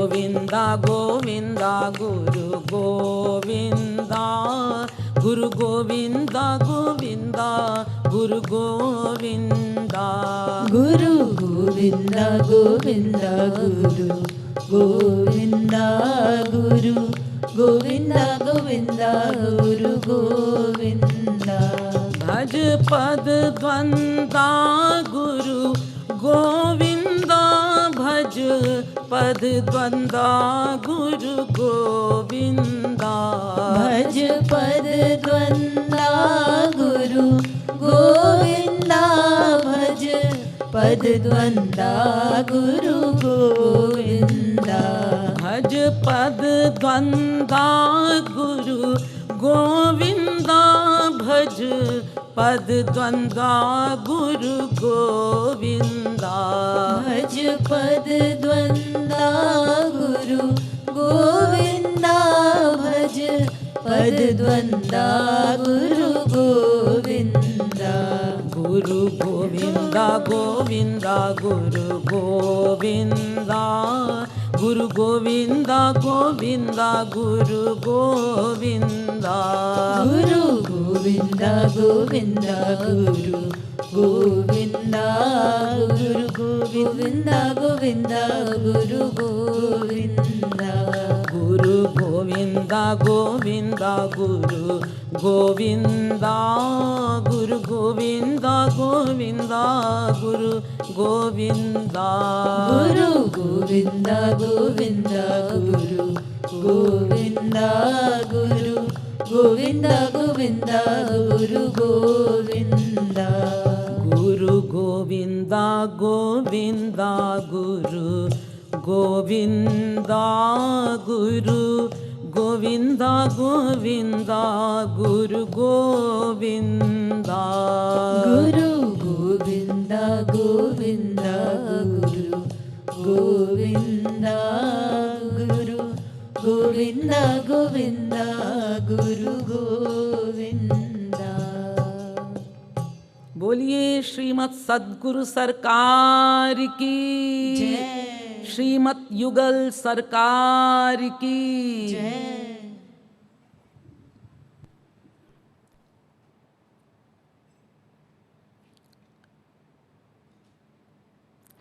गोविंदा गोविंदा गुरु गोविंदा गुरु गोविंदा गोविंदा गुरु गोविंदा गुरु गोविंदा गोविंदा गुरु गोविंदा गुरु गोविंदा गोविंदा गुरु गोविंदा भज पद द्वंदा गुरु गोविंदा भज पद द्वंदा गुरु गोविंदा भज पद द्वंदा गुरु गोविंदा भज पद द्वंदा गुरु गोविंदा भज पद द्वंदा गुरु गोविंदा भज पद द्वंदा गुरु गोविंदा भज पद द्वंदा गुरु गोविंदा भज पद द्वंदा गुरु गोविंदा गुरु गोविंदा गोविंदा गुरु गोविंदा गुरु गोविंदा गोविंदा गुरु गोविंदा गुरु गोविंदा गोविंदा गुरु गोविंदा गुरु गोविंदा गोविंदा गुरु गोविंदा गुरु गोविंदा गोविंदा गुरु गोविंदा गुरु गोविंदा गोविंदा गुरु गोविंदा गुरु गोविंदा गोविंदा गुरु गोविंदा गुरु गोविंदा गोविंदा गुरु गोविंदा गुरु गोविंदा गोविंदा गुरु गोविंदा गुरु गोविंदा गोविंदा गुरु गोविंदा गुरु गोविंदा गोविंदा गुरु गोविंदा गुरु गोविंदा गोविंदा गुरु गोविंदा। बोलिए श्रीमत सद्गुरु सरकार की जय। श्रीमत युगल सरकार की जय।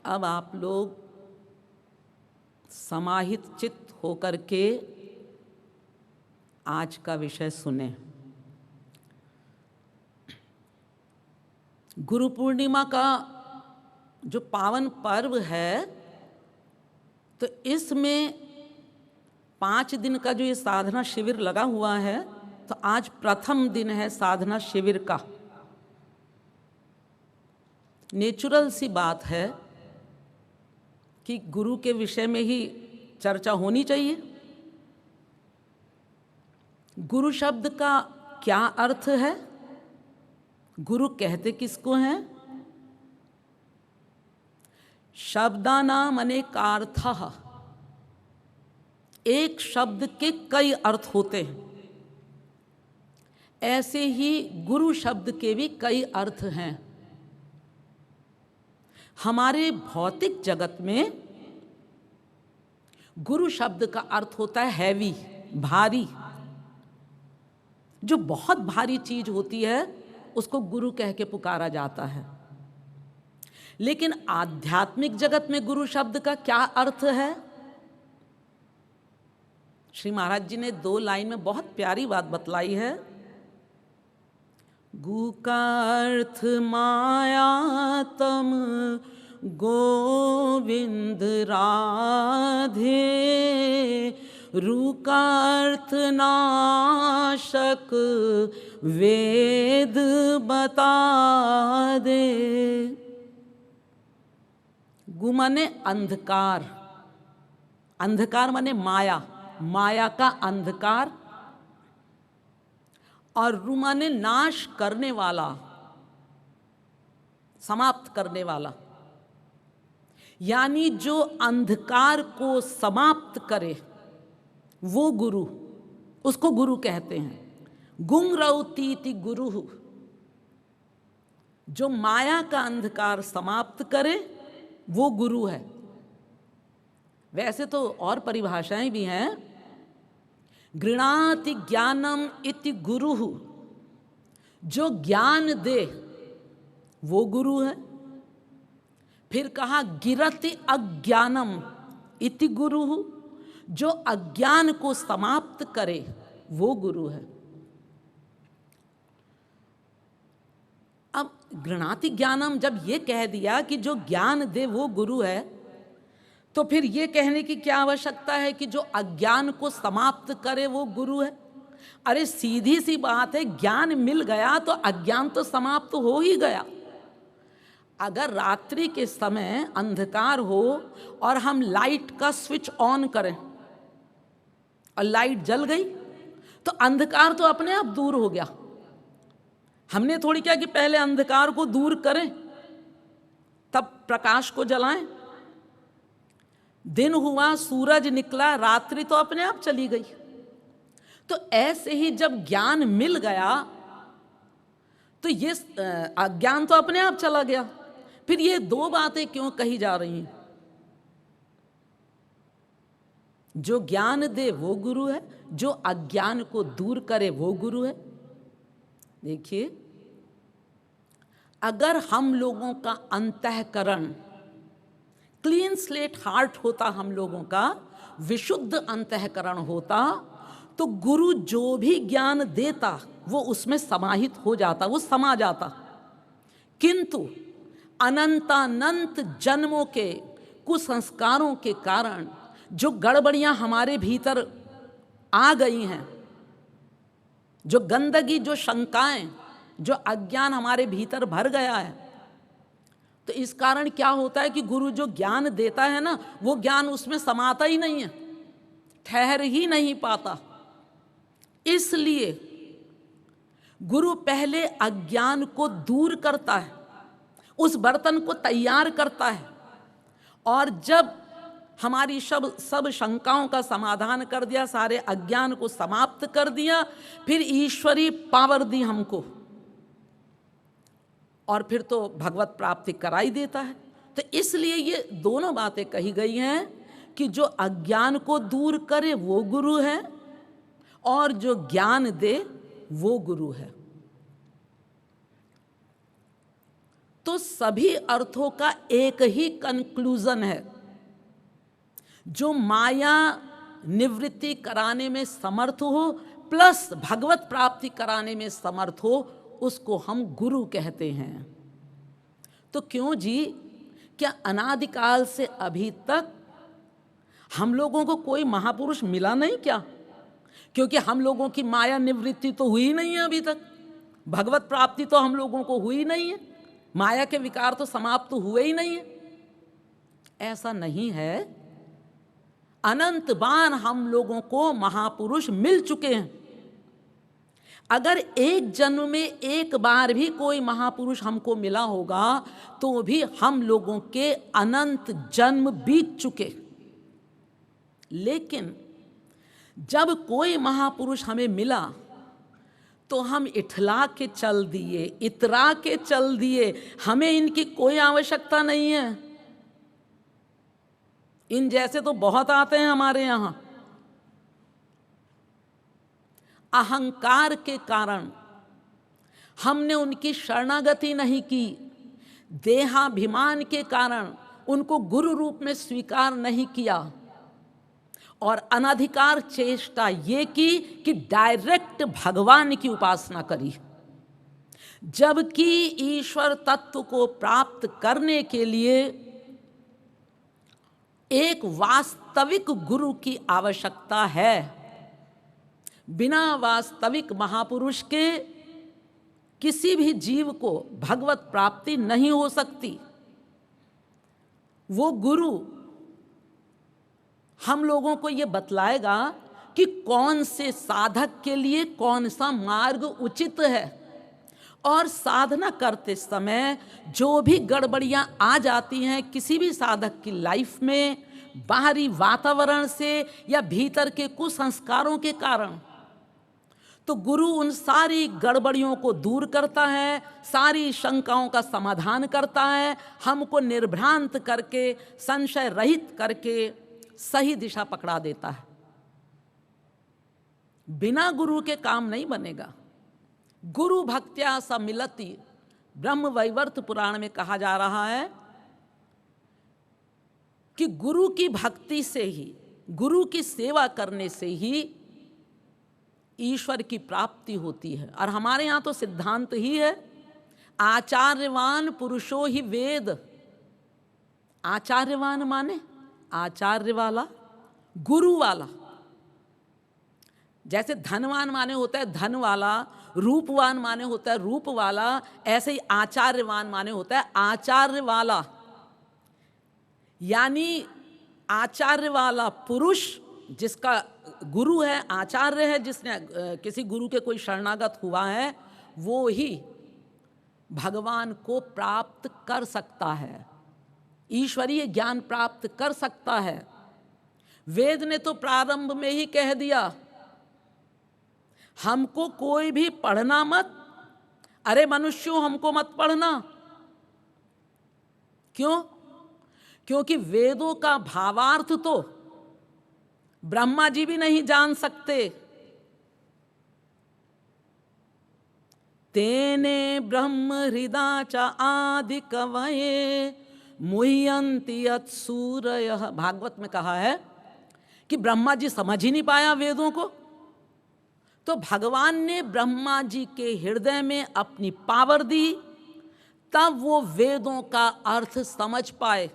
अब आप लोग समाहित चित्त होकर के आज का विषय सुने। गुरु पूर्णिमा का जो पावन पर्व है, तो इसमें 5 दिन का जो ये साधना शिविर लगा हुआ है, तो आज प्रथम दिन है साधना शिविर का। नेचुरल सी बात है कि गुरु के विषय में ही चर्चा होनी चाहिए। गुरु शब्द का क्या अर्थ है? गुरु कहते किसको हैं? शब्दानाम अनेकार्थः। एक शब्द के कई अर्थ होते हैं, ऐसे ही गुरु शब्द के भी कई अर्थ हैं। हमारे भौतिक जगत में गुरु शब्द का अर्थ होता है हैवी, भारी। जो बहुत भारी चीज होती है उसको गुरु कह के पुकारा जाता है। लेकिन आध्यात्मिक जगत में गुरु शब्द का क्या अर्थ है? श्री महाराज जी ने 2 लाइन में बहुत प्यारी बात बतलाई है। गु का अर्थ माया तम गोविंद राधे, रू का अर्थ नाशक वेद बता दे। गु माने अंधकार, अंधकार माने माया, माया का अंधकार। और रू माने नाश करने वाला, समाप्त करने वाला। यानी जो अंधकार को समाप्त करे वो गुरु, उसको गुरु कहते हैं। गुंगरौतीति गुरु, जो माया का अंधकार समाप्त करे वो गुरु है। वैसे तो और परिभाषाएं भी हैं। गृणाति ज्ञानम इति गुरुः, जो ज्ञान दे वो गुरु है। फिर कहा गिरति अज्ञानम इति गुरुः, जो अज्ञान को समाप्त करे वो गुरु है। अब गृणाति ज्ञानम जब ये कह दिया कि जो ज्ञान दे वो गुरु है, तो फिर ये कहने की क्या आवश्यकता है कि जो अज्ञान को समाप्त करे वो गुरु है? अरे सीधी सी बात है, ज्ञान मिल गया तो अज्ञान तो समाप्त हो ही गया। अगर रात्रि के समय अंधकार हो और हम लाइट का स्विच ऑन करें और लाइट जल गई, तो अंधकार तो अपने आप दूर हो गया। हमने थोड़ी क्या कि पहले अंधकार को दूर करें तब प्रकाश को जलाएं। दिन हुआ, सूरज निकला, रात्रि तो अपने आप चली गई। तो ऐसे ही जब ज्ञान मिल गया तो ये अज्ञान तो अपने आप चला गया। फिर ये दो बातें क्यों कही जा रही हैं? जो ज्ञान दे वो गुरु है, जो अज्ञान को दूर करे वो गुरु है। देखिए, अगर हम लोगों का अंतःकरण क्लीन स्लेट हार्ट होता, हम लोगों का विशुद्ध अंतःकरण होता, तो गुरु जो भी ज्ञान देता वो उसमें समाहित हो जाता, वो समा जाता। किंतु अनंतानंत जन्मों के कुसंस्कारों के कारण जो गड़बड़ियां हमारे भीतर आ गई हैं, जो गंदगी, जो शंकाएं, जो अज्ञान हमारे भीतर भर गया है, तो इस कारण क्या होता है कि गुरु जो ज्ञान देता है ना, वो ज्ञान उसमें समाता ही नहीं है, ठहर ही नहीं पाता। इसलिए गुरु पहले अज्ञान को दूर करता है, उस बर्तन को तैयार करता है, और जब हमारी सब शंकाओं का समाधान कर दिया, सारे अज्ञान को समाप्त कर दिया, फिर ईश्वरी पावर दी हमको, और फिर तो भगवत प्राप्ति कराई देता है। तो इसलिए ये दोनों बातें कही गई हैं कि जो अज्ञान को दूर करे वो गुरु है, और जो ज्ञान दे वो गुरु है। तो सभी अर्थों का एक ही कंक्लूजन है, जो माया निवृत्ति कराने में समर्थ हो प्लस भगवत प्राप्ति कराने में समर्थ हो, उसको हम गुरु कहते हैं। तो क्यों जी, क्या अनादिकाल से अभी तक हम लोगों को कोई महापुरुष मिला नहीं क्या? क्योंकि हम लोगों की माया निवृत्ति तो हुई नहीं है अभी तक, भगवत प्राप्ति तो हम लोगों को हुई नहीं है, माया के विकार तो समाप्त हुए ही नहीं है। ऐसा नहीं है, अनंत बार हम लोगों को महापुरुष मिल चुके हैं। अगर एक जन्म में एक बार भी कोई महापुरुष हमको मिला होगा तो भी हम लोगों के अनंत जन्म बीत चुके। लेकिन जब कोई महापुरुष हमें मिला तो हम इठला के चल दिए, इतरा के चल दिए, हमें इनकी कोई आवश्यकता नहीं है। इन जैसे तो बहुत आते हैं हमारे यहाँ। अहंकार के कारण हमने उनकी शरणागति नहीं की, देहाभिमान के कारण उनको गुरु रूप में स्वीकार नहीं किया, और अनधिकार चेष्टा ये की कि डायरेक्ट भगवान की उपासना करी। जबकि ईश्वर तत्व को प्राप्त करने के लिए एक वास्तविक गुरु की आवश्यकता है। बिना वास्तविक महापुरुष के किसी भी जीव को भगवत प्राप्ति नहीं हो सकती। वो गुरु हम लोगों को ये बतलाएगा कि कौन से साधक के लिए कौन सा मार्ग उचित है, और साधना करते समय जो भी गड़बड़ियां आ जाती हैं किसी भी साधक की लाइफ में, बाहरी वातावरण से या भीतर के कुसंस्कारों के कारण, तो गुरु उन सारी गड़बड़ियों को दूर करता है, सारी शंकाओं का समाधान करता है, हमको निर्भ्रांत करके, संशय रहित करके सही दिशा पकड़ा देता है। बिना गुरु के काम नहीं बनेगा। गुरु भक्त्या स मिलति, ब्रह्म वैवर्त पुराण में कहा जा रहा है कि गुरु की भक्ति से ही, गुरु की सेवा करने से ही ईश्वर की प्राप्ति होती है। और हमारे यहाँ तो सिद्धांत ही है, आचार्यवान पुरुषो ही वेद। आचार्यवान माने आचार्य वाला, गुरु वाला। जैसे धनवान माने होता है धन वाला, रूपवान माने होता है रूप वाला, ऐसे ही आचार्यवान माने होता है आचार्य वाला। यानी आचार्य वाला पुरुष जिसका गुरु है, आचार्य है, जिसने किसी गुरु के कोई शरणागत हुआ है, वो ही भगवान को प्राप्त कर सकता है, ईश्वरीय ज्ञान प्राप्त कर सकता है। वेद ने तो प्रारंभ में ही कह दिया, हमको कोई भी पढ़ना मत, अरे मनुष्यों हमको मत पढ़ना। क्यों? क्योंकि वेदों का भावार्थ तो ब्रह्मा जी भी नहीं जान सकते। तेने ब्रह्म हृदा च आदि कवये मुह्यन्ति यत्सूरयः। भागवत में कहा है कि ब्रह्मा जी समझ ही नहीं पाया वेदों को, तो भगवान ने ब्रह्मा जी के हृदय में अपनी पावर दी, तब वो वेदों का अर्थ समझ पाए।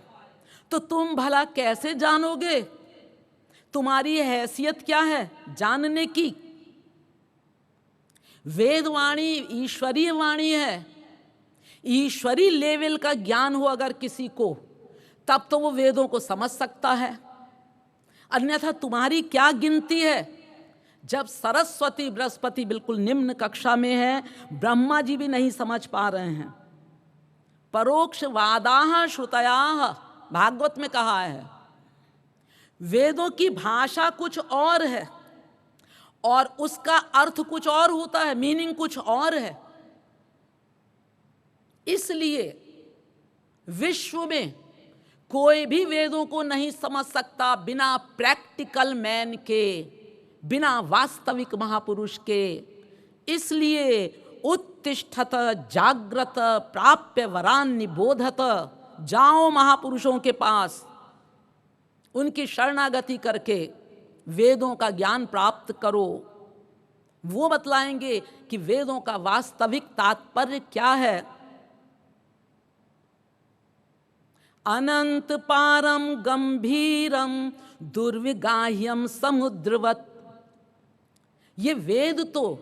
तो तुम भला कैसे जानोगे? तुम्हारी हैसियत क्या है जानने की? वेद वाणी ईश्वरीय वाणी है। ईश्वरीय लेवल का ज्ञान हो अगर किसी को, तब तो वो वेदों को समझ सकता है। अन्यथा तुम्हारी क्या गिनती है? जब सरस्वती बृहस्पति बिल्कुल निम्न कक्षा में है, ब्रह्मा जी भी नहीं समझ पा रहे हैं। परोक्ष वादाह श्रुतयाह, भागवत में कहा है। वेदों की भाषा कुछ और है और उसका अर्थ कुछ और होता है, मीनिंग कुछ और है। इसलिए विश्व में कोई भी वेदों को नहीं समझ सकता बिना प्रैक्टिकल मैन के, बिना वास्तविक महापुरुष के। इसलिए उत्तिष्ठत जाग्रत प्राप्य वरान निबोधत, जाओ महापुरुषों के पास, उनकी शरणागति करके वेदों का ज्ञान प्राप्त करो। वो बतलाएंगे कि वेदों का वास्तविक तात्पर्य क्या है। अनंत पारम गंभीरम दुर्विगाह्यम समुद्रवत। ये वेद तो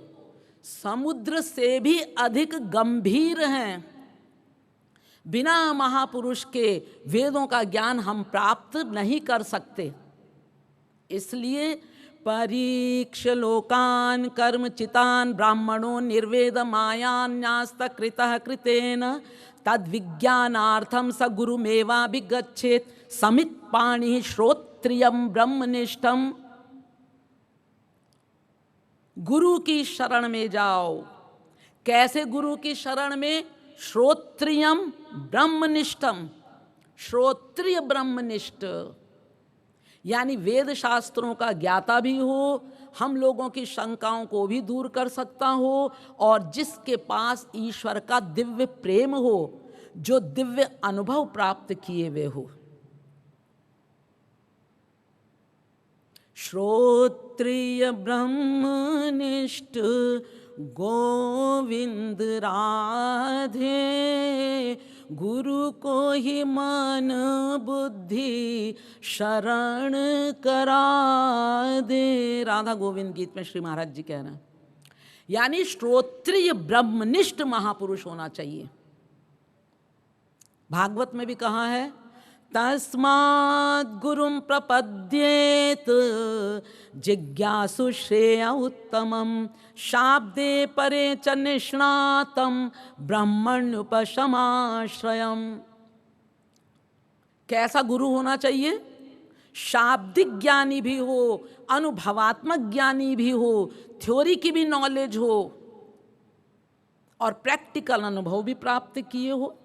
समुद्र से भी अधिक गंभीर हैं। बिना महापुरुष के वेदों का ज्ञान हम प्राप्त नहीं कर सकते। इसलिए परीक्ष लोकान कर्मचितान ब्राह्मणों निर्वेद मायान्यास्त कृतः कृतेन तद विज्ञानार्थम स गुरुमेवाभिगच्छेत् समित पाणि श्रोत्रियम ब्रह्मनिष्ठम। गुरु की शरण में जाओ। कैसे गुरु की शरण में? श्रोत्रियम ब्रह्मनिष्ठम, श्रोत्रिय ब्रह्मनिष्ठ, यानी वेद शास्त्रों का ज्ञाता भी हो, हम लोगों की शंकाओं को भी दूर कर सकता हो, और जिसके पास ईश्वर का दिव्य प्रेम हो, जो दिव्य अनुभव प्राप्त किए हुए हो। श्रोत्रिय ब्रह्मनिष्ठ गोविंद राधे, गुरु को ही मन बुद्धि शरण करा दे। राधा गोविंद गीत में श्री महाराज जी कह रहे हैं। यानी श्रोत्रिय ब्रह्मनिष्ठ महापुरुष होना चाहिए। भागवत में भी कहा है, तस्मात् गुरुं प्रपद्येत जिज्ञासु श्रेय उत्तमं शाब्दे परे च निष्णातं ब्रह्मण्युपशमाश्रयम्। कैसा गुरु होना चाहिए? शाब्दिक ज्ञानी भी हो, अनुभवात्मक ज्ञानी भी हो, थ्योरी की भी नॉलेज हो और प्रैक्टिकल अनुभव भी प्राप्त किए हो,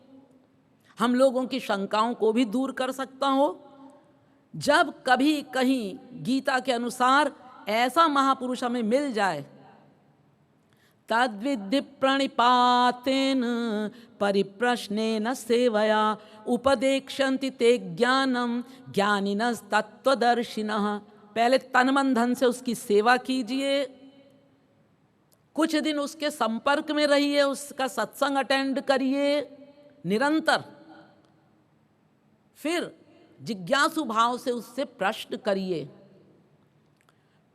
हम लोगों की शंकाओं को भी दूर कर सकता हो। जब कभी कहीं गीता के अनुसार ऐसा महापुरुष हमें मिल जाए, तद्विद्धि प्रणिपातेन परिप्रश्नेन सेवया उपदेक्षन्ति ते ज्ञानम ज्ञानिनस् तत्वदर्शिनः। पहले तन मन धन से उसकी सेवा कीजिए, कुछ दिन उसके संपर्क में रहिए, उसका सत्संग अटेंड करिए निरंतर, फिर जिज्ञासु भाव से उससे प्रश्न करिए।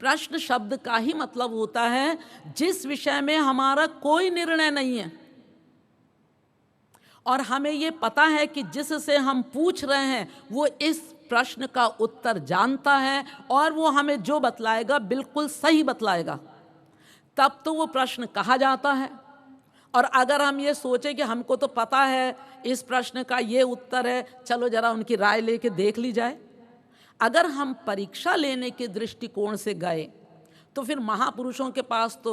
प्रश्न शब्द का ही मतलब होता है जिस विषय में हमारा कोई निर्णय नहीं है और हमें ये पता है कि जिससे हम पूछ रहे हैं वो इस प्रश्न का उत्तर जानता है और वो हमें जो बतलाएगा बिल्कुल सही बतलाएगा, तब तो वो प्रश्न कहा जाता है। और अगर हम ये सोचें कि हमको तो पता है इस प्रश्न का ये उत्तर है, चलो जरा उनकी राय लेके देख ली जाए, अगर हम परीक्षा लेने के दृष्टिकोण से गए तो फिर महापुरुषों के पास तो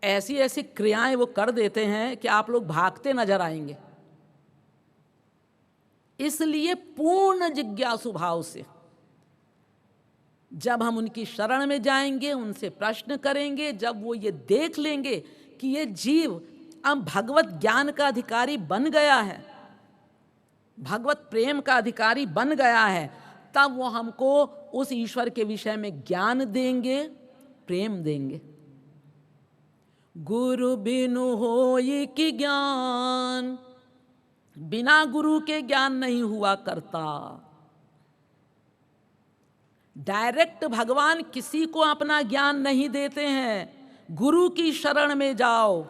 ऐसी ऐसी क्रियाएं वो कर देते हैं कि आप लोग भागते नजर आएंगे। इसलिए पूर्ण जिज्ञासु भाव से जब हम उनकी शरण में जाएंगे, उनसे प्रश्न करेंगे, जब वो ये देख लेंगे कि ये जीव अब भगवत ज्ञान का अधिकारी बन गया है, भगवत प्रेम का अधिकारी बन गया है, तब वो हमको उस ईश्वर के विषय में ज्ञान देंगे, प्रेम देंगे। गुरु बिनु होई कि ज्ञान, बिना गुरु के ज्ञान नहीं हुआ करता। डायरेक्ट भगवान किसी को अपना ज्ञान नहीं देते हैं, गुरु की शरण में जाओ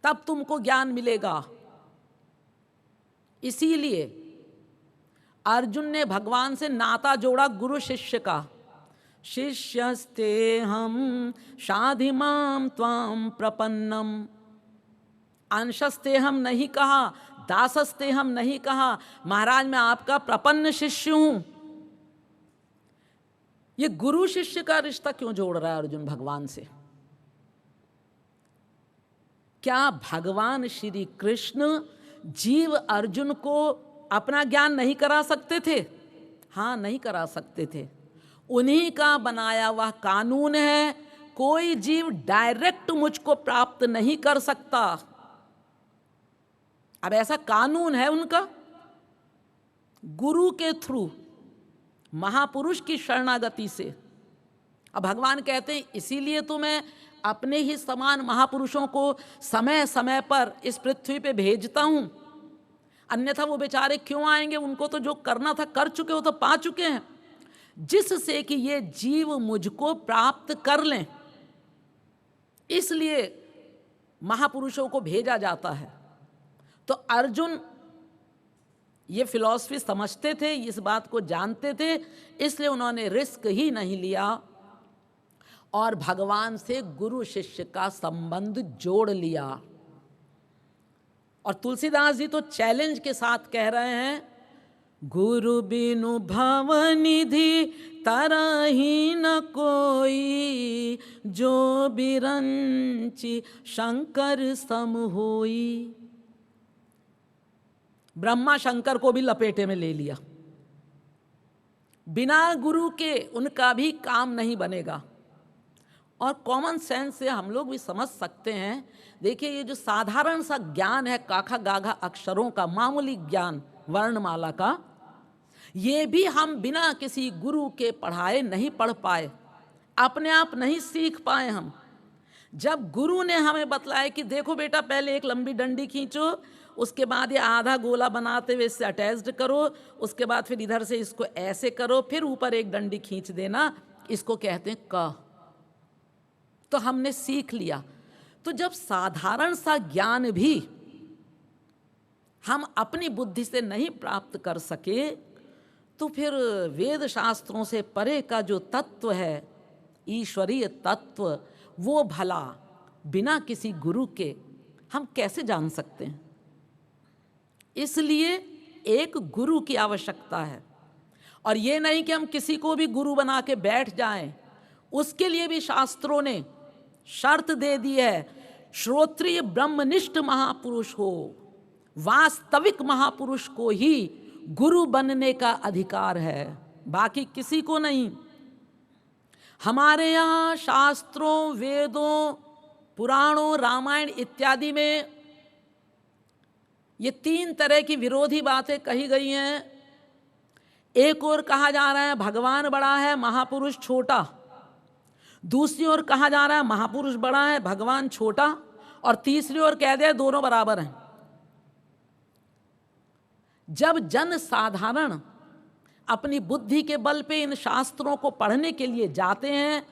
तब तुमको ज्ञान मिलेगा। इसीलिए अर्जुन ने भगवान से नाता जोड़ा गुरु शिष्य का। शिष्यस्ते हम शाधि माम त्वाम प्रपन्नम, अंशस्ते हम नहीं कहा, दासस्ते हम नहीं कहा, महाराज मैं आपका प्रपन्न शिष्य हूं। ये गुरु शिष्य का रिश्ता क्यों जोड़ रहा है अर्जुन भगवान से? क्या भगवान श्री कृष्ण जीव अर्जुन को अपना ज्ञान नहीं करा सकते थे? हाँ, नहीं करा सकते थे। उन्हीं का बनाया हुआ कानून है, कोई जीव डायरेक्ट मुझको प्राप्त नहीं कर सकता। अब ऐसा कानून है उनका, गुरु के थ्रू, महापुरुष की शरणागति से। अब भगवान कहते हैं इसीलिए तो मैं अपने ही समान महापुरुषों को समय समय पर इस पृथ्वी पे भेजता हूं, अन्यथा वो बेचारे क्यों आएंगे? उनको तो जो करना था कर चुके, वो तो पा चुके हैं, जिससे कि ये जीव मुझको प्राप्त कर लें। इसलिए महापुरुषों को भेजा जाता है। तो अर्जुन ये फिलॉसफी समझते थे, इस बात को जानते थे, इसलिए उन्होंने रिस्क ही नहीं लिया और भगवान से गुरु शिष्य का संबंध जोड़ लिया। और तुलसीदास जी तो चैलेंज के साथ कह रहे हैं, गुरु बिनु भवनिधि तरहि न कोई, जो बिरंचि शंकर सम होई। ब्रह्मा शंकर को भी लपेटे में ले लिया। बिना गुरु के उनका भी काम नहीं बनेगा। और कॉमन सेंस से हम लोग भी समझ सकते हैं। देखिए, ये जो साधारण सा ज्ञान है, काखा गाघा अक्षरों का मामूली ज्ञान वर्णमाला का, ये भी हम बिना किसी गुरु के पढ़ाए नहीं पढ़ पाए, अपने आप नहीं सीख पाए हम। जब गुरु ने हमें बतलाया कि देखो बेटा, पहले एक लंबी डंडी खींचो, उसके बाद ये आधा गोला बनाते हुए इससे अटैच्ड करो, उसके बाद फिर इधर से इसको ऐसे करो, फिर ऊपर एक डंडी खींच देना, इसको कहते हैं क। तो हमने सीख लिया। तो जब साधारण सा ज्ञान भी हम अपनी बुद्धि से नहीं प्राप्त कर सके, तो फिर वेद शास्त्रों से परे का जो तत्व है, ईश्वरीय तत्व, वो भला बिना किसी गुरु के हम कैसे जान सकते हैं? इसलिए एक गुरु की आवश्यकता है। और ये नहीं कि हम किसी को भी गुरु बना के बैठ जाएं, उसके लिए भी शास्त्रों ने शर्त दे दी है, श्रोत्रिय ब्रह्मनिष्ठ महापुरुष हो, वास्तविक महापुरुष को ही गुरु बनने का अधिकार है, बाकी किसी को नहीं। हमारे यहाँ शास्त्रों, वेदों, पुराणों, रामायण इत्यादि में ये 3 तरह की विरोधी बातें कही गई हैं। एक ओर कहा जा रहा है भगवान बड़ा है, महापुरुष छोटा। दूसरी ओर कहा जा रहा है महापुरुष बड़ा है, भगवान छोटा। और तीसरी ओर कह दिया दोनों बराबर हैं। जब जन साधारण अपनी बुद्धि के बल पे इन शास्त्रों को पढ़ने के लिए जाते हैं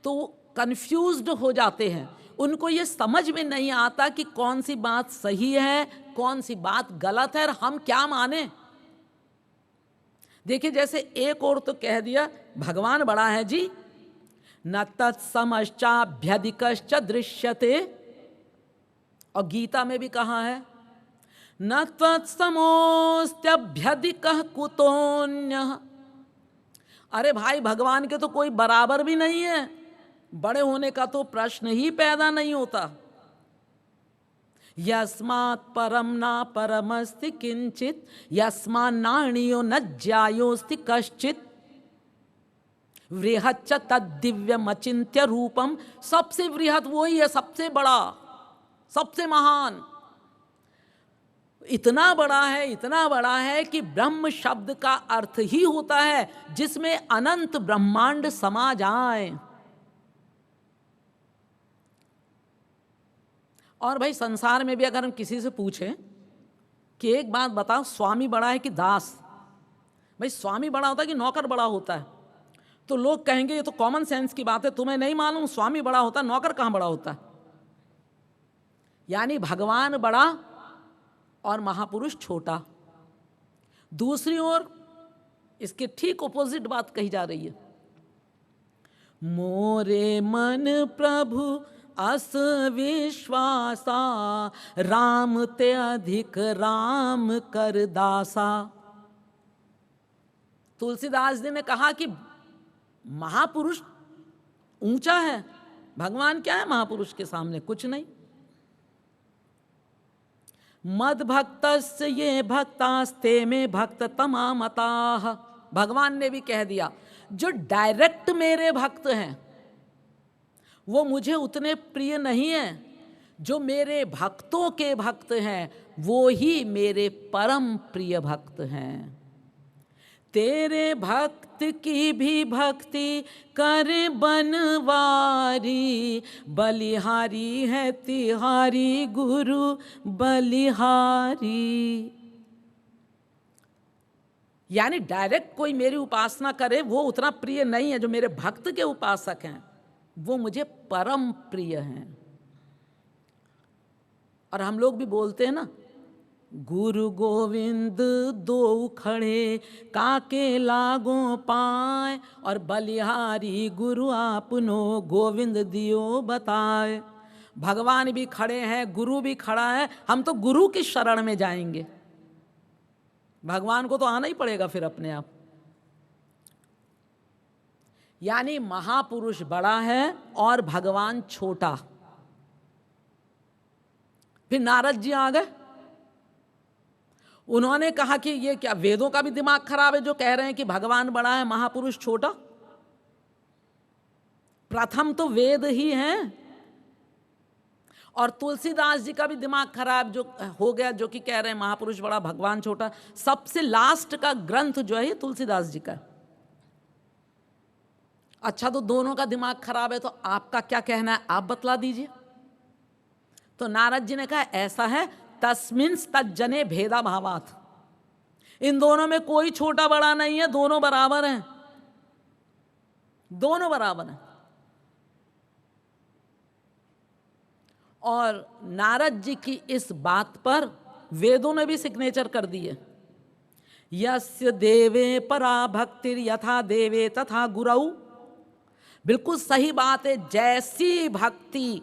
तो कंफ्यूज्ड हो जाते हैं। उनको ये समझ में नहीं आता कि कौन सी बात सही है, कौन सी बात गलत है और हम क्या माने। देखिए, जैसे एक और तो कह दिया भगवान बड़ा है जी, न तत्समश्चाभ्यधिकश्च दृश्यते, और गीता में भी कहा है न तत्समोस्त्यभ्यधिकः कुतोऽन्यः। अरे भाई, भगवान के तो कोई बराबर भी नहीं है, बड़े होने का तो प्रश्न ही पैदा नहीं होता। यस्मात् परम ना परमस्ति किंचित, यस्मान्नान्यो न ज्यायोस्ति कश्चित्, वृहच्च तद्दिव्यमचिन्त्य रूपम। सबसे वृहत वही है, सबसे बड़ा, सबसे महान। इतना बड़ा है, इतना बड़ा है कि ब्रह्म शब्द का अर्थ ही होता है जिसमें अनंत ब्रह्मांड समा जाए। और भाई, संसार में भी अगर हम किसी से पूछें कि एक बात बताओ, स्वामी बड़ा है कि दास? भाई, स्वामी बड़ा होता है कि नौकर बड़ा होता है? तो लोग कहेंगे ये तो कॉमन सेंस की बात है, तुम्हें नहीं मालूम स्वामी बड़ा होता है, नौकर कहाँ बड़ा होता है? यानी भगवान बड़ा और महापुरुष छोटा। दूसरी ओर इसके ठीक ऑपोजिट बात कही जा रही है, मोरे मन प्रभु अस विश्वासा, राम ते अधिक राम कर दासा। तुलसीदास जी ने कहा कि महापुरुष ऊंचा है, भगवान क्या है महापुरुष के सामने? कुछ नहीं। मद भक्तस्य ये भक्तास्ते में भक्त तमामताः। भगवान ने भी कह दिया जो डायरेक्ट मेरे भक्त हैं वो मुझे उतने प्रिय नहीं है, जो मेरे भक्तों के भक्त हैं वो ही मेरे परम प्रिय भक्त हैं। तेरे भक्त की भी भक्ति कर बनवारी, बलिहारी है तिहारी गुरु बलिहारी। यानी डायरेक्ट कोई मेरी उपासना करे वो उतना प्रिय नहीं है, जो मेरे भक्त के उपासक हैं वो मुझे परम प्रिय हैं। और हम लोग भी बोलते हैं ना, गुरु गोविंद दो खड़े काके लागो पाए, और बलिहारी गुरु आपनो गोविंद दियो बताए। भगवान भी खड़े हैं, गुरु भी खड़ा है, हम तो गुरु की शरण में जाएंगे, भगवान को तो आना ही पड़ेगा फिर अपने आप। यानी महापुरुष बड़ा है और भगवान छोटा। फिर नारद जी आ गए, उन्होंने कहा कि ये क्या वेदों का भी दिमाग खराब है जो कह रहे हैं कि भगवान बड़ा है महापुरुष छोटा? प्रथम तो वेद ही हैं। और तुलसीदास जी का भी दिमाग खराब जो हो गया, जो कि कह रहे हैं महापुरुष बड़ा भगवान छोटा। सबसे लास्ट का ग्रंथ जो है ये तुलसीदास जी का। अच्छा, तो दोनों का दिमाग खराब है तो आपका क्या कहना है, आप बतला दीजिए। तो नारद जी ने कहा ऐसा है, तस्मिंस तज्जने भेदा भावात, इन दोनों में कोई छोटा बड़ा नहीं है, दोनों बराबर हैं, दोनों बराबर हैं। और नारद जी की इस बात पर वेदों ने भी सिग्नेचर कर दी है। यस्य देवे परा भक्तिर यथा देवे तथा गुरौ। बिल्कुल सही बात है, जैसी भक्ति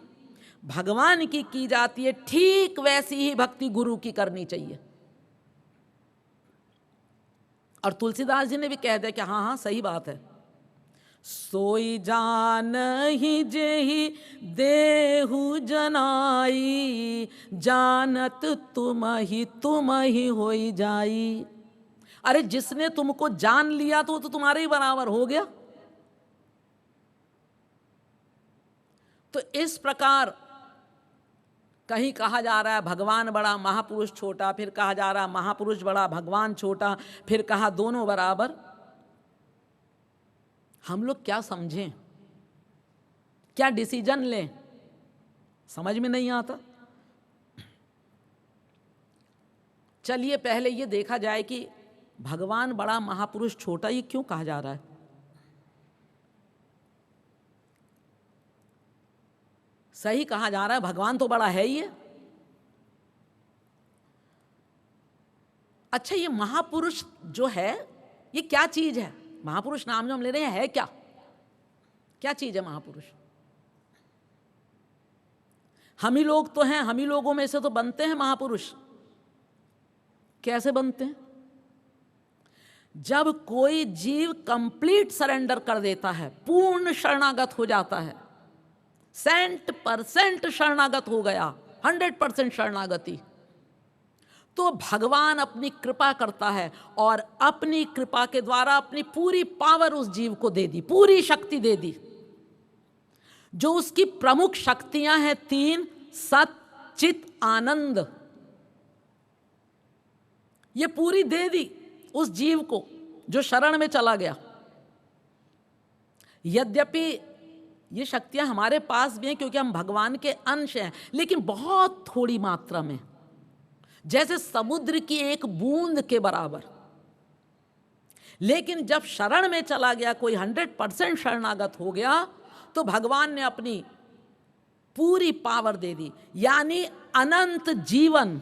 भगवान की जाती है ठीक वैसी ही भक्ति गुरु की करनी चाहिए। और तुलसीदास जी ने भी कह दिया कि हाँ हाँ सही बात है। सोई जान ही जेहि देहु जनाई, जानत तुम ही होई जाई। अरे जिसने तुमको जान लिया तो वो तो तुम्हारे ही बराबर हो गया। तो इस प्रकार कहीं कहा जा रहा है भगवान बड़ा महापुरुष छोटा, फिर कहा जा रहा है महापुरुष बड़ा भगवान छोटा, फिर कहा दोनों बराबर। हम लोग क्या समझें, क्या डिसीजन लें, समझ में नहीं आता। चलिए पहले ये देखा जाए कि भगवान बड़ा महापुरुष छोटा ये क्यों कहा जा रहा है। सही कहा जा रहा है भगवान तो बड़ा है ही है। अच्छा ये महापुरुष जो है ये क्या चीज है? महापुरुष नाम जो हम ले रहे हैं है क्या, क्या चीज है महापुरुष? हम ही लोग तो हैं, हम ही लोगों में से तो बनते हैं महापुरुष। कैसे बनते हैं? जब कोई जीव कंप्लीट सरेंडर कर देता है, पूर्ण शरणागत हो जाता है, 100% शरणागत हो गया, 100% शरणागति, तो भगवान अपनी कृपा करता है और अपनी कृपा के द्वारा अपनी पूरी पावर उस जीव को दे दी, पूरी शक्ति दे दी। जो उसकी प्रमुख शक्तियां हैं 3, सत, चित, आनंद, ये पूरी दे दी उस जीव को जो शरण में चला गया। यद्यपि ये शक्तियां हमारे पास भी हैं क्योंकि हम भगवान के अंश हैं, लेकिन बहुत थोड़ी मात्रा में, जैसे समुद्र की एक बूंद के बराबर। लेकिन जब शरण में चला गया, कोई 100% शरणागत हो गया, तो भगवान ने अपनी पूरी पावर दे दी, यानी अनंत जीवन।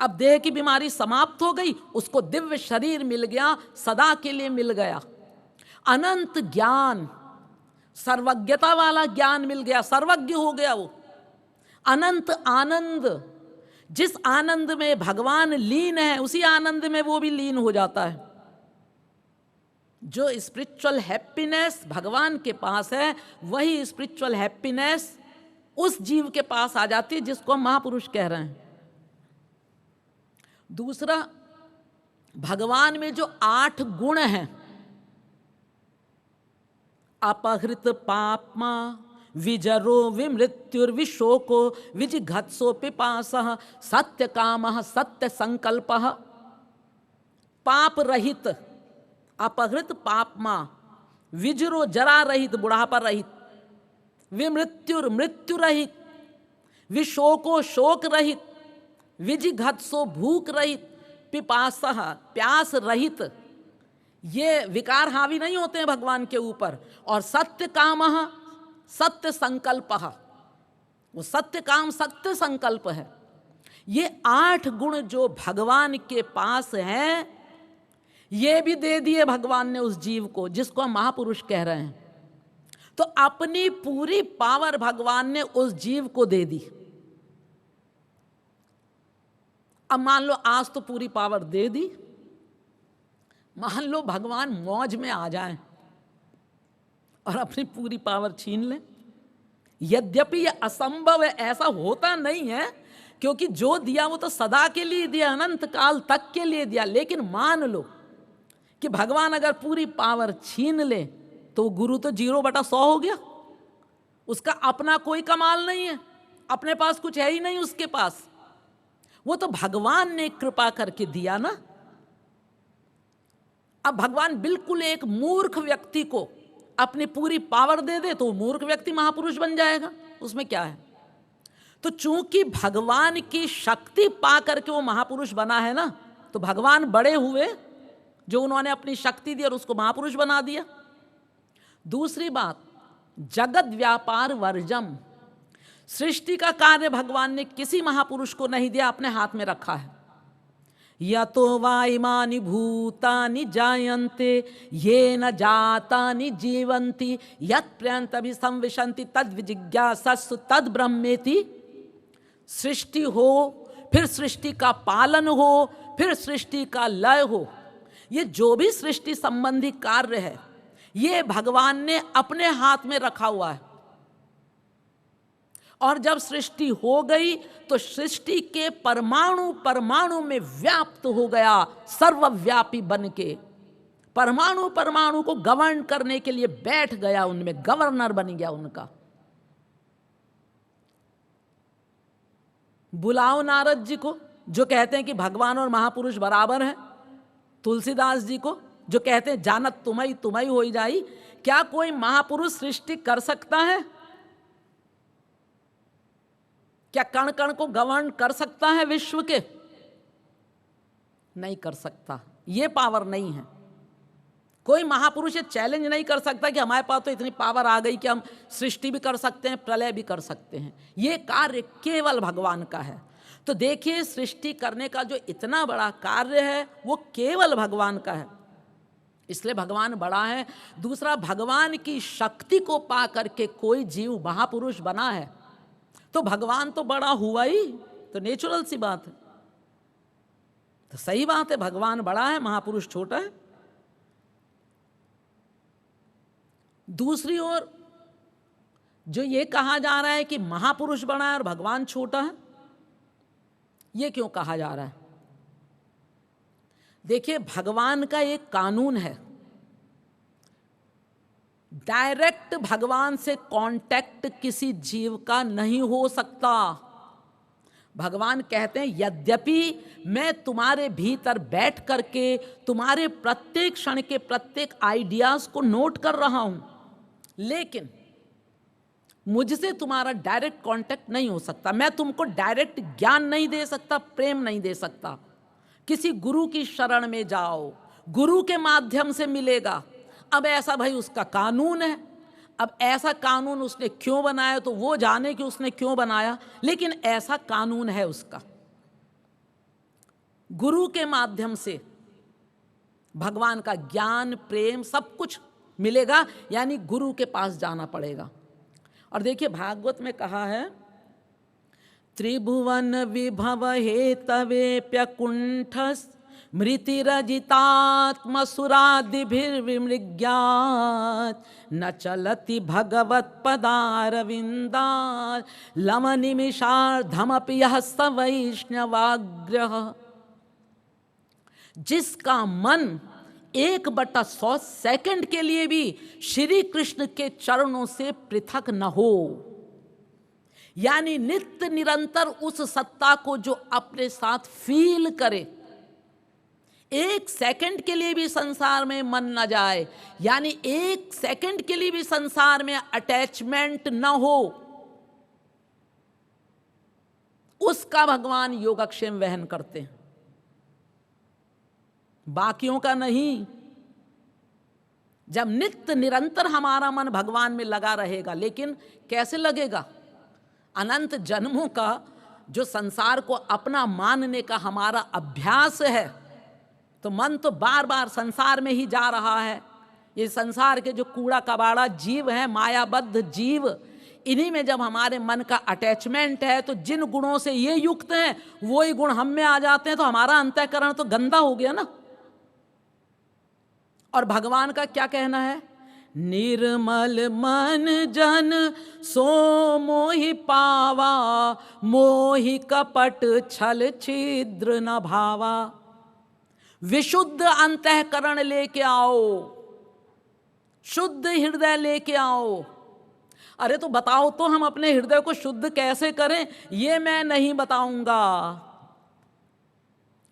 अब देह की बीमारी समाप्त हो गई, उसको दिव्य शरीर मिल गया, सदा के लिए मिल गया। अनंत ज्ञान, सर्वज्ञता वाला ज्ञान मिल गया, सर्वज्ञ हो गया वो। अनंत आनंद, जिस आनंद में भगवान लीन है उसी आनंद में वो भी लीन हो जाता है। जो स्पिरिचुअल हैप्पीनेस भगवान के पास है, वही स्पिरिचुअल हैप्पीनेस उस जीव के पास आ जाती है जिसको हम महापुरुष कह रहे हैं। दूसरा, भगवान में जो 8 गुण हैं, अपहृत पापमा, विजरो विमृत्युर्विशोको, विजिघत्सो पिपासः, सत्य कामः, सत्य संकल्पः, पाप रहित, अपहृत पापमा, विजरो जरा रहित, बुढ़ापा रहित, विमृत्युर मृत्यु रहित, विशोको शोक रहित, विजिघत्सो भूख रहित, पिपासः प्यास रहित। ये विकार हावी नहीं होते हैं भगवान के ऊपर। और सत्य कामः, सत्य संकल्पः, वो सत्य काम सत्य संकल्प है। ये 8 गुण जो भगवान के पास हैं, ये भी दे दिए भगवान ने उस जीव को जिसको हम महापुरुष कह रहे हैं। तो अपनी पूरी पावर भगवान ने उस जीव को दे दी। अब मान लो आज तो पूरी पावर दे दी, मान लो भगवान मौज में आ जाएं और अपनी पूरी पावर छीन लें। यद्यपि यह असंभव है, ऐसा होता नहीं है, क्योंकि जो दिया वो तो सदा के लिए दिया, अनंत काल तक के लिए दिया। लेकिन मान लो कि भगवान अगर पूरी पावर छीन ले तो गुरु तो 0/100 हो गया। उसका अपना कोई कमाल नहीं है, अपने पास कुछ है ही नहीं उसके पास, वो तो भगवान ने कृपा करके दिया ना। अब भगवान बिल्कुल एक मूर्ख व्यक्ति को अपनी पूरी पावर दे दे तो वो मूर्ख व्यक्ति महापुरुष बन जाएगा, उसमें क्या है। तो चूंकि भगवान की शक्ति पा करके वो महापुरुष बना है ना, तो भगवान बड़े हुए जो उन्होंने अपनी शक्ति दी और उसको महापुरुष बना दिया। दूसरी बात, जगत व्यापार वर्जम, सृष्टि का कार्य भगवान ने किसी महापुरुष को नहीं दिया, अपने हाथ में रखा है। यतो वा इमानि भूतानि जायन्ते येन जातानि जीवन्ति यत्प्रयन्तभिसंविशन्ति तद्विजिज्ञासस्सु तद्ब्रह्मेति। सृष्टि हो, फिर सृष्टि का पालन हो, फिर सृष्टि का लय हो, ये जो भी सृष्टि संबंधी कार्य है ये भगवान ने अपने हाथ में रखा हुआ है। और जब सृष्टि हो गई तो सृष्टि के परमाणु परमाणु में व्याप्त हो गया, सर्वव्यापी बन के परमाणु परमाणु को गवर्न करने के लिए बैठ गया, उनमें गवर्नर बन गया उनका। बुलाओ नारद जी को जो कहते हैं कि भगवान और महापुरुष बराबर हैं, तुलसीदास जी को जो कहते हैं जानत तुम्हारी हो जाई। क्या कोई महापुरुष सृष्टि कर सकता है? क्या कण कण को गवर्न कर सकता है विश्व के? नहीं कर सकता, ये पावर नहीं है। कोई महापुरुष ये चैलेंज नहीं कर सकता कि हमारे पास तो इतनी पावर आ गई कि हम सृष्टि भी कर सकते हैं, प्रलय भी कर सकते हैं। ये कार्य केवल भगवान का है। तो देखिए, सृष्टि करने का जो इतना बड़ा कार्य है वो केवल भगवान का है, इसलिए भगवान बड़ा है। दूसरा, भगवान की शक्ति को पा करके कोई जीव महापुरुष बना है तो भगवान तो बड़ा हुआ ही, तो नेचुरल सी बात है। तो सही बात है, भगवान बड़ा है, महापुरुष छोटा है। दूसरी ओर जो ये कहा जा रहा है कि महापुरुष बड़ा है और भगवान छोटा है, ये क्यों कहा जा रहा है? देखिए, भगवान का एक कानून है, डायरेक्ट भगवान से कांटेक्ट किसी जीव का नहीं हो सकता। भगवान कहते हैं यद्यपि मैं तुम्हारे भीतर बैठ करके तुम्हारे प्रत्येक क्षण के प्रत्येक आइडियाज को नोट कर रहा हूं, लेकिन मुझसे तुम्हारा डायरेक्ट कांटेक्ट नहीं हो सकता। मैं तुमको डायरेक्ट ज्ञान नहीं दे सकता, प्रेम नहीं दे सकता। किसी गुरु की शरण में जाओ, गुरु के माध्यम से मिलेगा। अब ऐसा भाई उसका कानून है। अब ऐसा कानून उसने क्यों बनाया तो वो जाने कि उसने क्यों बनाया, लेकिन ऐसा कानून है उसका। गुरु के माध्यम से भगवान का ज्ञान, प्रेम सब कुछ मिलेगा, यानी गुरु के पास जाना पड़ेगा। और देखिए, भागवत में कहा है त्रिभुवन विभव हेतवेप्यकुंठस् मृतिरजितात्मसुरादिभिर्विमृग्यात् न चलति भगवत पदारविंदात् लवनिमिषार्धमपि यः स वैष्णवाग्रह। जिसका मन 1/100 सेकंड के लिए भी श्री कृष्ण के चरणों से पृथक न हो, यानी नित्य निरंतर उस सत्ता को जो अपने साथ फील करे, 1 सेकंड के लिए भी संसार में मन न जाए, यानी 1 सेकंड के लिए भी संसार में अटैचमेंट न हो, उसका भगवान योगक्षेम वहन करते हैं, बाकियों का नहीं। जब नित्य निरंतर हमारा मन भगवान में लगा रहेगा, लेकिन कैसे लगेगा? अनंत जन्मों का जो संसार को अपना मानने का हमारा अभ्यास है, तो मन तो बार बार संसार में ही जा रहा है। ये संसार के जो कूड़ा कबाड़ा जीव हैं, मायाबद्ध जीव, इन्हीं में जब हमारे मन का अटैचमेंट है तो जिन गुणों से ये युक्त हैं वही गुण हम में आ जाते हैं, तो हमारा अंतःकरण तो गंदा हो गया ना। और भगवान का क्या कहना है? निर्मल मन जन सो मोहि पावा, मोहि कपट छल छिद्र न भावा। विशुद्ध अंतःकरण लेके आओ, शुद्ध हृदय लेके आओ। अरे तो बताओ तो हम अपने हृदय को शुद्ध कैसे करें? ये मैं नहीं बताऊंगा।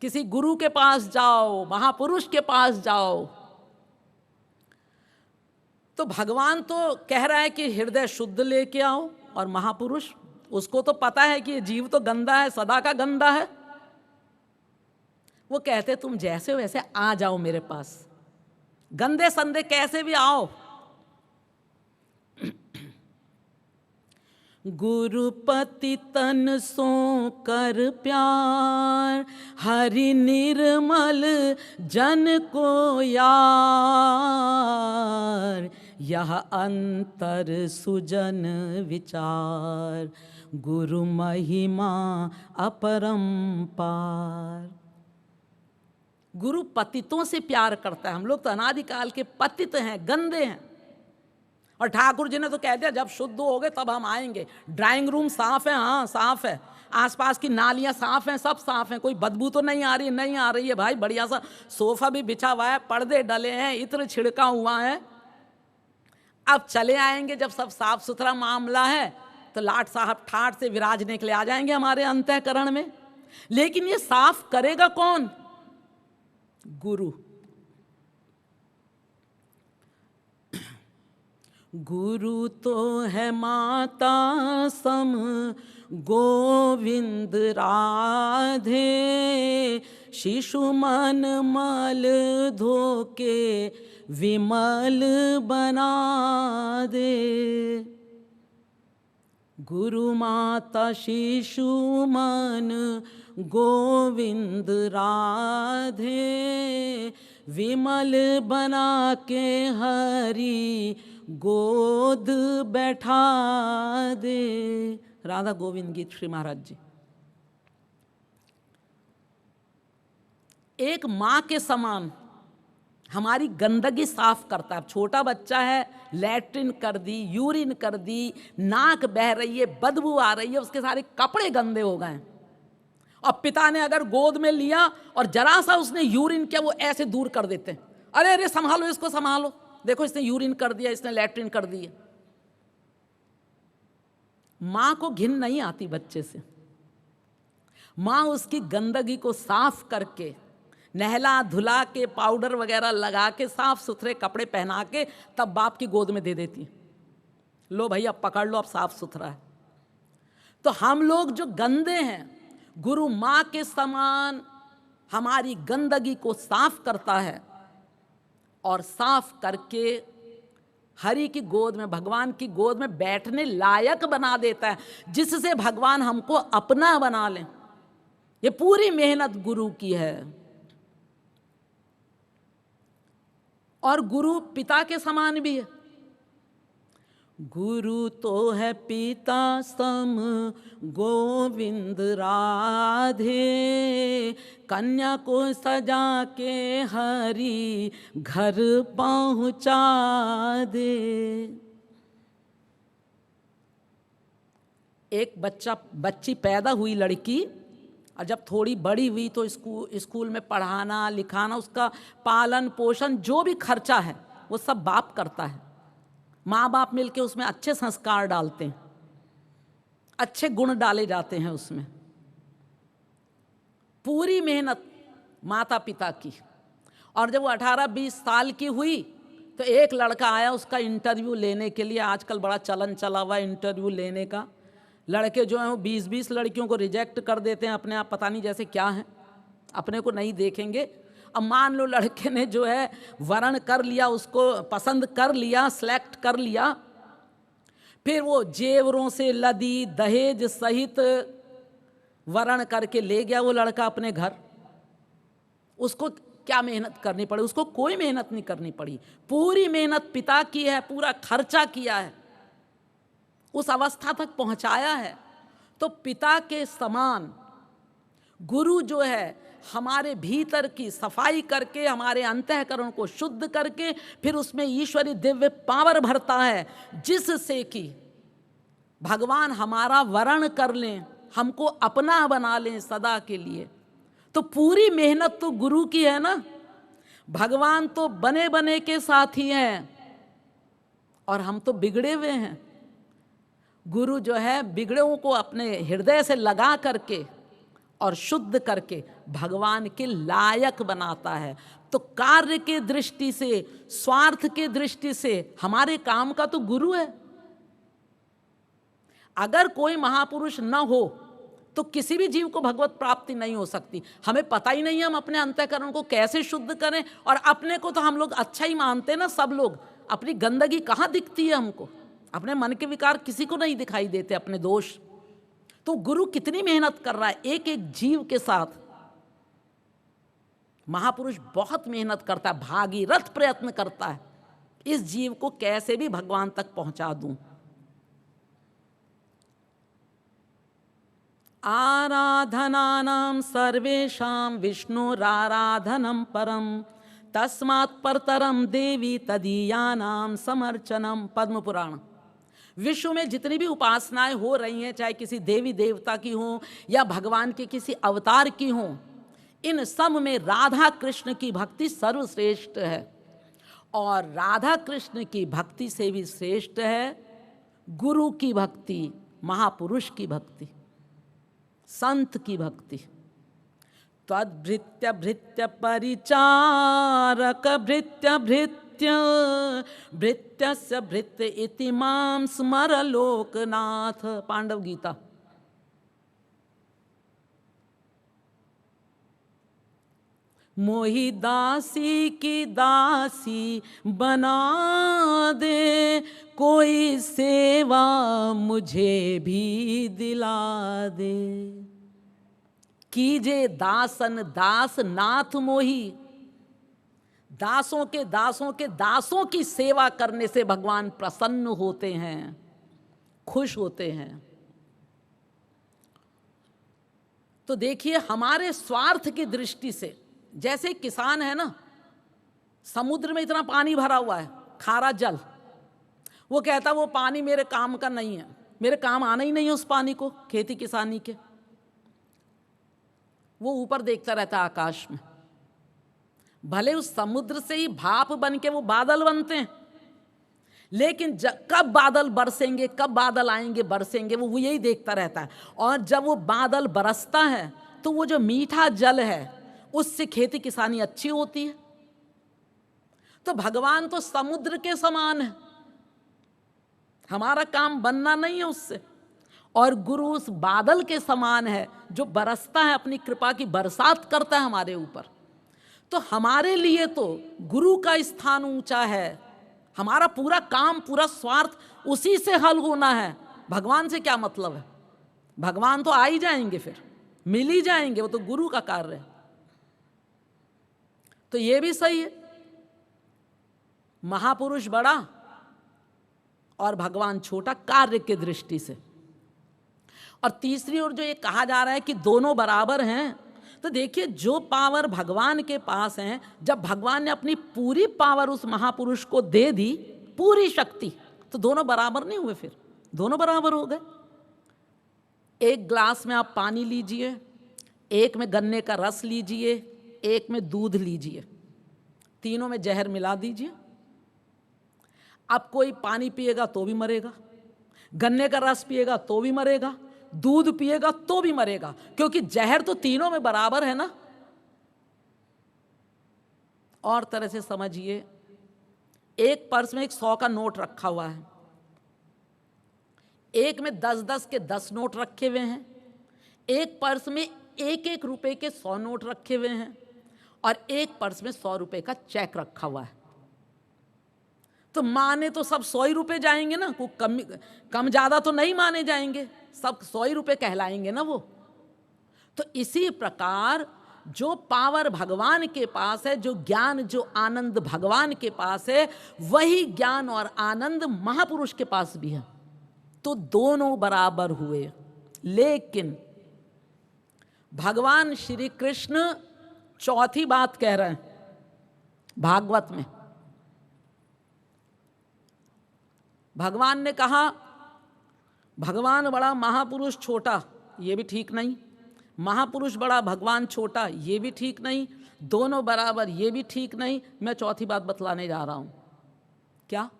किसी गुरु के पास जाओ, महापुरुष के पास जाओ। तो भगवान तो कह रहा है कि हृदय शुद्ध लेके आओ, और महापुरुष उसको तो पता है कि ये जीव तो गंदा है, सदा का गंदा है। वो कहते तुम जैसे हो वैसे आ जाओ मेरे पास, गंदे संदे कैसे भी आओ। गुरुपति तन सो कर प्यार, हरि निर्मल जन को यार। यह अंतर सुजन विचार, गुरु महिमा अपरंपार। गुरु पतितों से प्यार करता है। हम लोग तो अनादिकाल के पतित हैं, गंदे हैं, और ठाकुर जी ने तो कह दिया जब शुद्ध हो गए तब हम आएंगे। ड्राइंग रूम साफ है, हाँ साफ है, आसपास की नालियां साफ हैं, सब साफ हैं, कोई बदबू तो नहीं आ रही? नहीं आ रही है भाई, बढ़िया सा सोफा भी बिछा हुआ है, पर्दे डले हैं, इत्र छिड़का हुआ है। अब चले आएंगे जब सब साफ सुथरा मामला है तो लाट साहब ठाट से विराजने के लिए आ जाएंगे हमारे अंतःकरण में। लेकिन ये साफ करेगा कौन? गुरु। गुरु तो है माता सम गोविंद राधे, शिशु मन मल धोके विमल बना दे। गुरु माता शिशु मन गोविंद राधे, विमल बना के हरि गोद बैठा दे। राधा गोविंद गीत श्री महाराज जी। एक माँ के समान हमारी गंदगी साफ करता है। छोटा बच्चा है, लैट्रिन कर दी, यूरिन कर दी, नाक बह रही है, बदबू आ रही है, उसके सारे कपड़े गंदे हो गए। और पिता ने अगर गोद में लिया और जरा सा उसने यूरिन किया, वो ऐसे दूर कर देते हैं, अरे अरे संभालो इसको, संभालो, देखो इसने यूरिन कर दिया, इसने लैट्रिन कर दिया। माँ को घिन नहीं आती बच्चे से। माँ उसकी गंदगी को साफ करके, नहला धुला के, पाउडर वगैरह लगा के, साफ सुथरे कपड़े पहना के तब बाप की गोद में दे देती है। लो भैया पकड़ लो, अब साफ सुथरा है। तो हम लोग जो गंदे हैं, गुरु माँ के समान हमारी गंदगी को साफ करता है और साफ करके हरि की गोद में, भगवान की गोद में बैठने लायक बना देता है, जिससे भगवान हमको अपना बना लें। ये पूरी मेहनत गुरु की है। और गुरु पिता के समान भी है। गुरु तो है पिता सम गोविंद राधे, कन्या को सजा के हरि घर पहुंचा दे। एक बच्ची पैदा हुई लड़की, और जब थोड़ी बड़ी हुई तो स्कूल में पढ़ाना लिखाना, उसका पालन पोषण जो भी खर्चा है वो सब बाप करता है। माँ बाप मिलके उसमें अच्छे संस्कार डालते हैं, अच्छे गुण डाले जाते हैं उसमें। पूरी मेहनत माता पिता की। और जब वो 18-20 साल की हुई तो एक लड़का आया उसका इंटरव्यू लेने के लिए। आजकल बड़ा चलन चला हुआ इंटरव्यू लेने का। लड़के जो हैं वो 20-20 लड़कियों को रिजेक्ट कर देते हैं, अपने आप पता नहीं जैसे क्या हैं, अपने को नहीं देखेंगे। अब मान लो लड़के ने जो है वर्ण कर लिया, उसको पसंद कर लिया, सेलेक्ट कर लिया, फिर वो जेवरों से लदी दहेज सहित वर्ण करके ले गया वो लड़का अपने घर। उसको क्या मेहनत करनी पड़ी? उसको कोई मेहनत नहीं करनी पड़ी। पूरी मेहनत पिता की है, पूरा खर्चा किया है, उस अवस्था तक पहुंचाया है। तो पिता के समान गुरु जो है हमारे भीतर की सफाई करके, हमारे अंतःकरण को शुद्ध करके, फिर उसमें ईश्वरी दिव्य पावर भरता है, जिससे कि भगवान हमारा वर्ण कर लें, हमको अपना बना लें सदा के लिए। तो पूरी मेहनत तो गुरु की है ना। भगवान तो बने बने के साथी हैं और हम तो बिगड़े हुए हैं। गुरु जो है बिगड़ों को अपने हृदय से लगा करके और शुद्ध करके भगवान के लायक बनाता है। तो कार्य के दृष्टि से, स्वार्थ के दृष्टि से हमारे काम का तो गुरु है। अगर कोई महापुरुष न हो तो किसी भी जीव को भगवत प्राप्ति नहीं हो सकती। हमें पता ही नहीं है हम अपने अंतःकरण को कैसे शुद्ध करें। और अपने को तो हम लोग अच्छा ही मानते हैं ना, सब लोग। अपनी गंदगी कहाँ दिखती है हमको? अपने मन के विकार किसी को नहीं दिखाई देते, अपने दोष। तो गुरु कितनी मेहनत कर रहा है एक एक जीव के साथ। महापुरुष बहुत मेहनत करता है, भागीरथ प्रयत्न करता है, इस जीव को कैसे भी भगवान तक पहुंचा दूं। आराधनानां सर्वेषां विष्णुराराधनं परं तस्मात् परतरम देवी तदीयानाम समर्चनम। पद्म पुराण। विश्व में जितनी भी उपासनाएं हो रही हैं, चाहे किसी देवी देवता की हो या भगवान के किसी अवतार की हो, इन सब में राधा कृष्ण की भक्ति सर्वश्रेष्ठ है। और राधा कृष्ण की भक्ति से भी श्रेष्ठ है गुरु की भक्ति, महापुरुष की भक्ति, संत की भक्ति। त्वद्भृत्य भृत्य परिचारक भृत्य भृत्य भृत्यस्य भृत्य इति मां स्मर लोकनाथ। पांडव गीता। मोहि दासी की दासी बना दे, कोई सेवा मुझे भी दिला दे। कीजे दासन दास नाथ मोही। दासों के दासों के दासों की सेवा करने से भगवान प्रसन्न होते हैं, खुश होते हैं। तो देखिए, हमारे स्वार्थ की दृष्टि से, जैसे किसान है ना, समुद्र में इतना पानी भरा हुआ है, खारा जल, वो कहता वो पानी मेरे काम का नहीं है, मेरे काम आना ही नहीं है उस पानी को, खेती किसानी के। वो ऊपर देखता रहता है आकाश में। भले उस समुद्र से ही भाप बन के वो बादल बनते हैं, लेकिन कब बादल बरसेंगे, कब बादल आएंगे बरसेंगे, वो यही देखता रहता है। और जब वो बादल बरसता है तो वो जो मीठा जल है उससे खेती किसानी अच्छी होती है। तो भगवान तो समुद्र के समान है, हमारा काम बनना नहीं है उससे। और गुरु उस बादल के समान है जो बरसता है, अपनी कृपा की बरसात करता है हमारे ऊपर। तो हमारे लिए तो गुरु का स्थान ऊंचा है। हमारा पूरा काम, पूरा स्वार्थ उसी से हल होना है। भगवान से क्या मतलब है? भगवान तो आ ही जाएंगे, फिर मिल ही जाएंगे, वो तो गुरु का कार्य है। तो ये भी सही है, महापुरुष बड़ा और भगवान छोटा कार्य की दृष्टि से। और तीसरी ओर जो ये कहा जा रहा है कि दोनों बराबर हैं, तो देखिए, जो पावर भगवान के पास है, जब भगवान ने अपनी पूरी पावर उस महापुरुष को दे दी, पूरी शक्ति, तो दोनों बराबर नहीं हुए? फिर दोनों बराबर हो गए। एक ग्लास में आप पानी लीजिए, एक में गन्ने का रस लीजिए, एक में दूध लीजिए, तीनों में जहर मिला दीजिए। अब कोई पानी पिएगा तो भी मरेगा, गन्ने का रस पिएगा तो भी मरेगा, दूध पिएगा तो भी मरेगा, क्योंकि जहर तो तीनों में बराबर है ना। और तरह से समझिए, एक पर्स में एक 100 का नोट रखा हुआ है, एक में 10-10 के 10 नोट रखे हुए हैं, एक पर्स में 1-1 रुपए के 100 नोट रखे हुए हैं, और एक पर्स में 100 रुपए का चेक रखा हुआ है। तो माने तो सब 100 ही रुपए जाएंगे ना, कोई कम ज्यादा तो नहीं माने जाएंगे, सब 100 ही रुपए कहलाएंगे ना वो। तो इसी प्रकार जो पावर भगवान के पास है, जो ज्ञान, जो आनंद भगवान के पास है, वही ज्ञान और आनंद महापुरुष के पास भी है। तो दोनों बराबर हुए। लेकिन भगवान श्री कृष्ण चौथी बात कह रहे हैं भागवत में। भगवान ने कहा भगवान बड़ा महापुरुष छोटा, ये भी ठीक नहीं। महापुरुष बड़ा भगवान छोटा, ये भी ठीक नहीं। दोनों बराबर, ये भी ठीक नहीं। मैं चौथी बात बतलाने जा रहा हूं। क्या?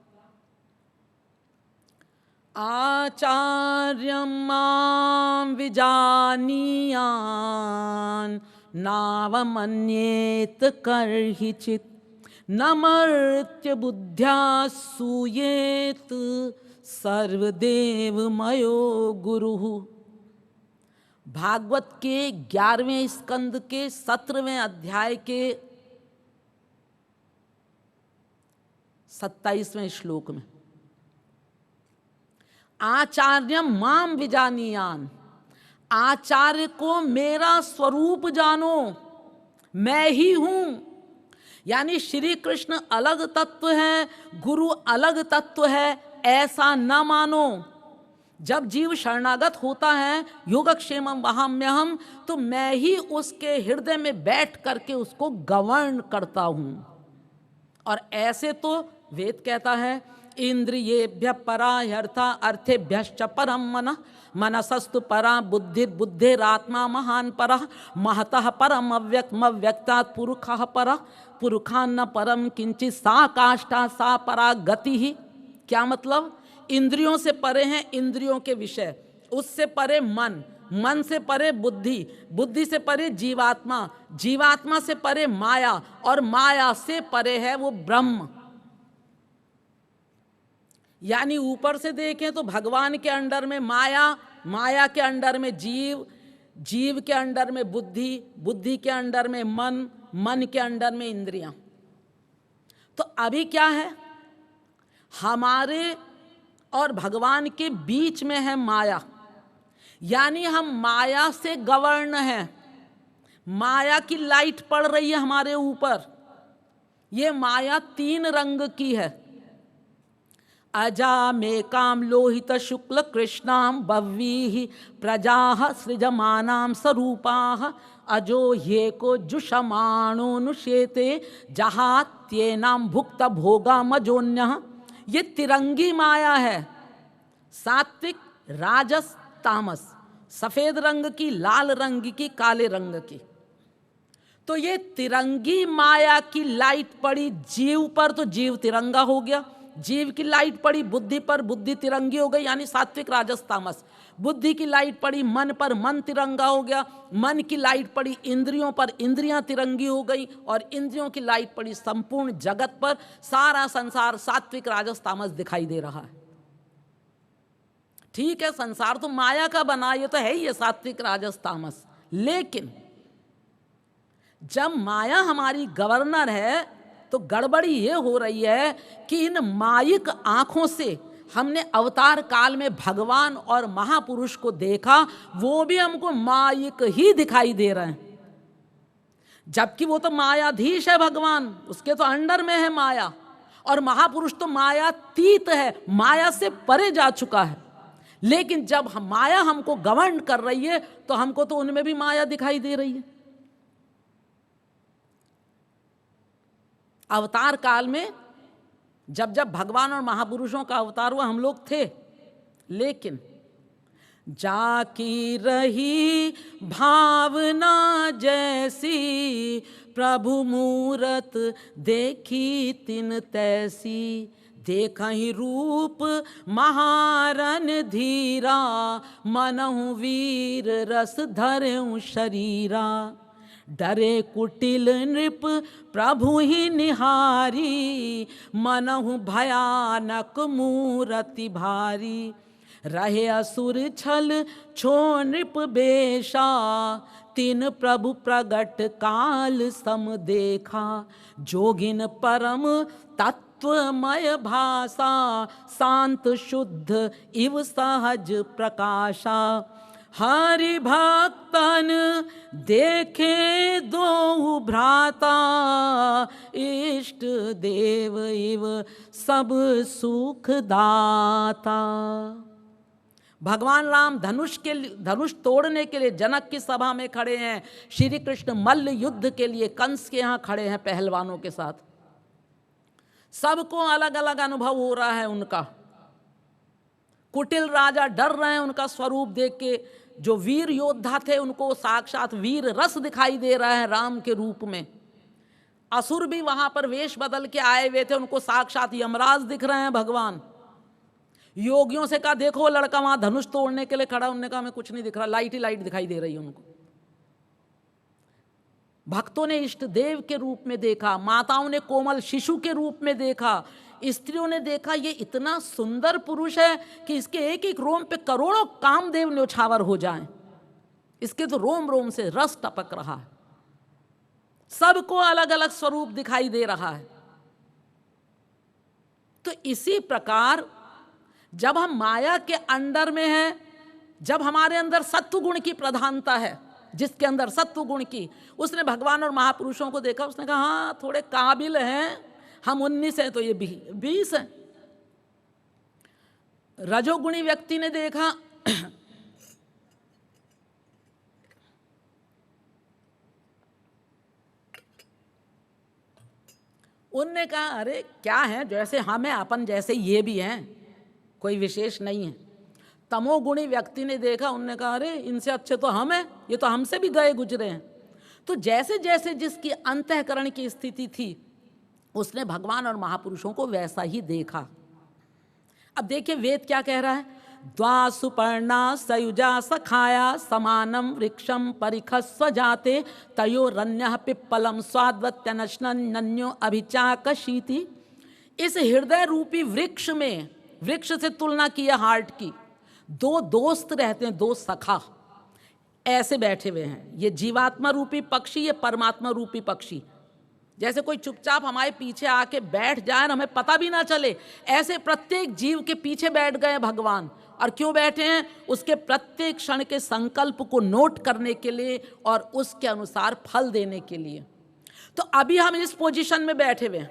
आचार्यं मां विजानीयान् नावमन्येत कर्हिचित् नमर्त्य बुद्ध्या सूयेत सर्वदेवमयो गुरुः। भागवत के 11वें स्कंद के 17वें अध्याय के 27वें श्लोक में, आचार्यम माम विजानीयान, आचार्य को मेरा स्वरूप जानो, मैं ही हूं। यानी श्री कृष्ण अलग तत्व है, गुरु अलग तत्व है, ऐसा न मानो। जब जीव शरणागत होता है, योगक्षेमम वहाम्यहम, तो मैं ही उसके हृदय में बैठ करके उसको गवर्न करता हूं। और ऐसे तो वेद कहता है इंद्रियेभ्य परा ह्यर्था अर्थेभ्यश्च परम मनः मनसस्तु परा बुद्धिर्बुद्धिरात्मा महान परः महतः परम अव्यक्तात् पुरुषः परः पुरुषान्न परम किंचित सा काष्ठा सा परा गति ही। क्या मतलब? इंद्रियों से परे हैं इंद्रियों के विषय, उससे परे मन, मन से परे बुद्धि, बुद्धि से परे जीवात्मा, जीवात्मा से परे माया, और माया से परे है वो ब्रह्म। यानी ऊपर से देखें तो भगवान के अंडर में माया, माया के अंडर में जीव, जीव के अंडर में बुद्धि, बुद्धि के अंडर में मन, मन के अंडर में इंद्रियां। तो अभी क्या है, हमारे और भगवान के बीच में है माया, यानी हम माया से गवर्न हैं। माया की लाइट पड़ रही है हमारे ऊपर। ये माया 3 रंग की है। अजामेकां लोहित शुक्ल कृष्णां बह्वीः प्रजाः सृजमानां स्वरूपाः अजो ह्येको जुषमाणोऽनुशेते जहात्येनां भुक्त भोगामजोन्यः। ये तिरंगी माया है, सात्विक, राजस, तामस, सफेद रंग की, लाल रंग की, काले रंग की। तो ये तिरंगी माया की लाइट पड़ी जीव पर तो जीव तिरंगा हो गया, जीव की लाइट पड़ी बुद्धि पर, बुद्धि तिरंगी हो गई, यानी सात्विक राजस तामस। बुद्धि की लाइट पड़ी मन पर, मन तिरंगा हो गया। मन की लाइट पड़ी इंद्रियों पर, इंद्रियां तिरंगी हो गई, और इंद्रियों की लाइट पड़ी संपूर्ण जगत पर। सारा संसार सात्विक राजस तामस दिखाई दे रहा है। ठीक है, संसार तो माया का बना, ये तो है ही है सात्विक राजस तामस। लेकिन जब माया हमारी गवर्नर है तो गड़बड़ी ये हो रही है कि इन मायिक आंखों से हमने अवतार काल में भगवान और महापुरुष को देखा, वो भी हमको मायिक ही दिखाई दे रहे हैं, जबकि वो तो मायाधीश है भगवान, उसके तो अंडर में है माया। और महापुरुष तो मायातीत है, माया से परे जा चुका है। लेकिन जब माया हमको गवर्न कर रही है तो हमको तो उनमें भी माया दिखाई दे रही है। अवतार काल में जब जब भगवान और महापुरुषों का अवतार हुआ हम लोग थे, लेकिन जाकी रही भावना जैसी प्रभु मूरत देखी तिन तैसी। देखहि रूप महारन धीरा मनहु वीर रस धरऊं शरीरा। डरे कुटिल नृप प्रभु ही निहारी मनहु भयानक मूरति भारी। रहे असुर छल छो नृप बेशा तिन प्रभु प्रगट काल सम देखा। जोगिन परम तत्वमय भाषा शांत शुद्ध इव सहज प्रकाशा। हरि भक्तन देखे दो भ्राता इष्ट देव इव सब सुख दाता। भगवान राम धनुष तोड़ने के लिए जनक की सभा में खड़े हैं। श्री कृष्ण मल्ल युद्ध के लिए कंस के यहाँ खड़े हैं पहलवानों के साथ। सबको अलग अलग अनुभव हो रहा है उनका। कुटिल राजा डर रहे हैं उनका स्वरूप देख के। जो वीर योद्धा थे उनको साक्षात वीर रस दिखाई दे रहा है राम के रूप में। असुर भी वहां पर वेश बदल के आए हुए थे, उनको साक्षात यमराज दिख रहे हैं भगवान। योगियों से कहा देखो लड़का वहां धनुष तोड़ने के लिए खड़ा, उन्होंने कहा हमें कुछ नहीं दिख रहा, लाइट ही लाइट दिखाई दे रही है उनको। भक्तों ने इष्ट देव के रूप में देखा, माताओं ने कोमल शिशु के रूप में देखा, स्त्रियों ने देखा ये इतना सुंदर पुरुष है कि इसके एक एक रोम पे करोड़ों कामदेव न्योछावर हो जाएं। इसके तो रोम रोम से रस टपक रहा है। सबको अलग अलग स्वरूप दिखाई दे रहा है। तो इसी प्रकार जब हम माया के अंडर में हैं, जब हमारे अंदर सत्व गुण की प्रधानता है, जिसके अंदर सत्व गुण की, उसने भगवान और महापुरुषों को देखा, उसने कहा हाँ थोड़े काबिल हैं, हम 19 हैं तो ये 20 हैं। रजोगुणी व्यक्ति ने देखा उनने कहा अरे क्या है, जैसे हम हैं अपन जैसे ये भी हैं, कोई विशेष नहीं है। तमोगुणी व्यक्ति ने देखा, उनने कहा अरे इनसे अच्छे तो हम हैं, ये तो हमसे भी गए गुजरे हैं। तो जैसे जैसे जिसकी अंतःकरण की स्थिति थी उसने भगवान और महापुरुषों को वैसा ही देखा। अब देखिए वेद क्या कह रहा है, द्वा सुपर्णा सयुजा सखाया समानम वृक्षम परिखस्व जाते तयो रण्यः पिप्पलम स्वाद्वत्यनश्नन्यो अभिचाकशीति। इस हृदय रूपी वृक्ष में, वृक्ष से तुलना की है हार्ट की, दो दोस्त रहते हैं, दो सखा ऐसे बैठे हुए हैं। ये जीवात्मा रूपी पक्षी, ये परमात्मा रूपी पक्षी। जैसे कोई चुपचाप हमारे पीछे आके बैठ जाए और हमें पता भी ना चले, ऐसे प्रत्येक जीव के पीछे बैठ गए भगवान। और क्यों बैठे हैं? उसके प्रत्येक क्षण के संकल्प को नोट करने के लिए और उसके अनुसार फल देने के लिए। तो अभी हम इस पोजीशन में बैठे हुए हैं,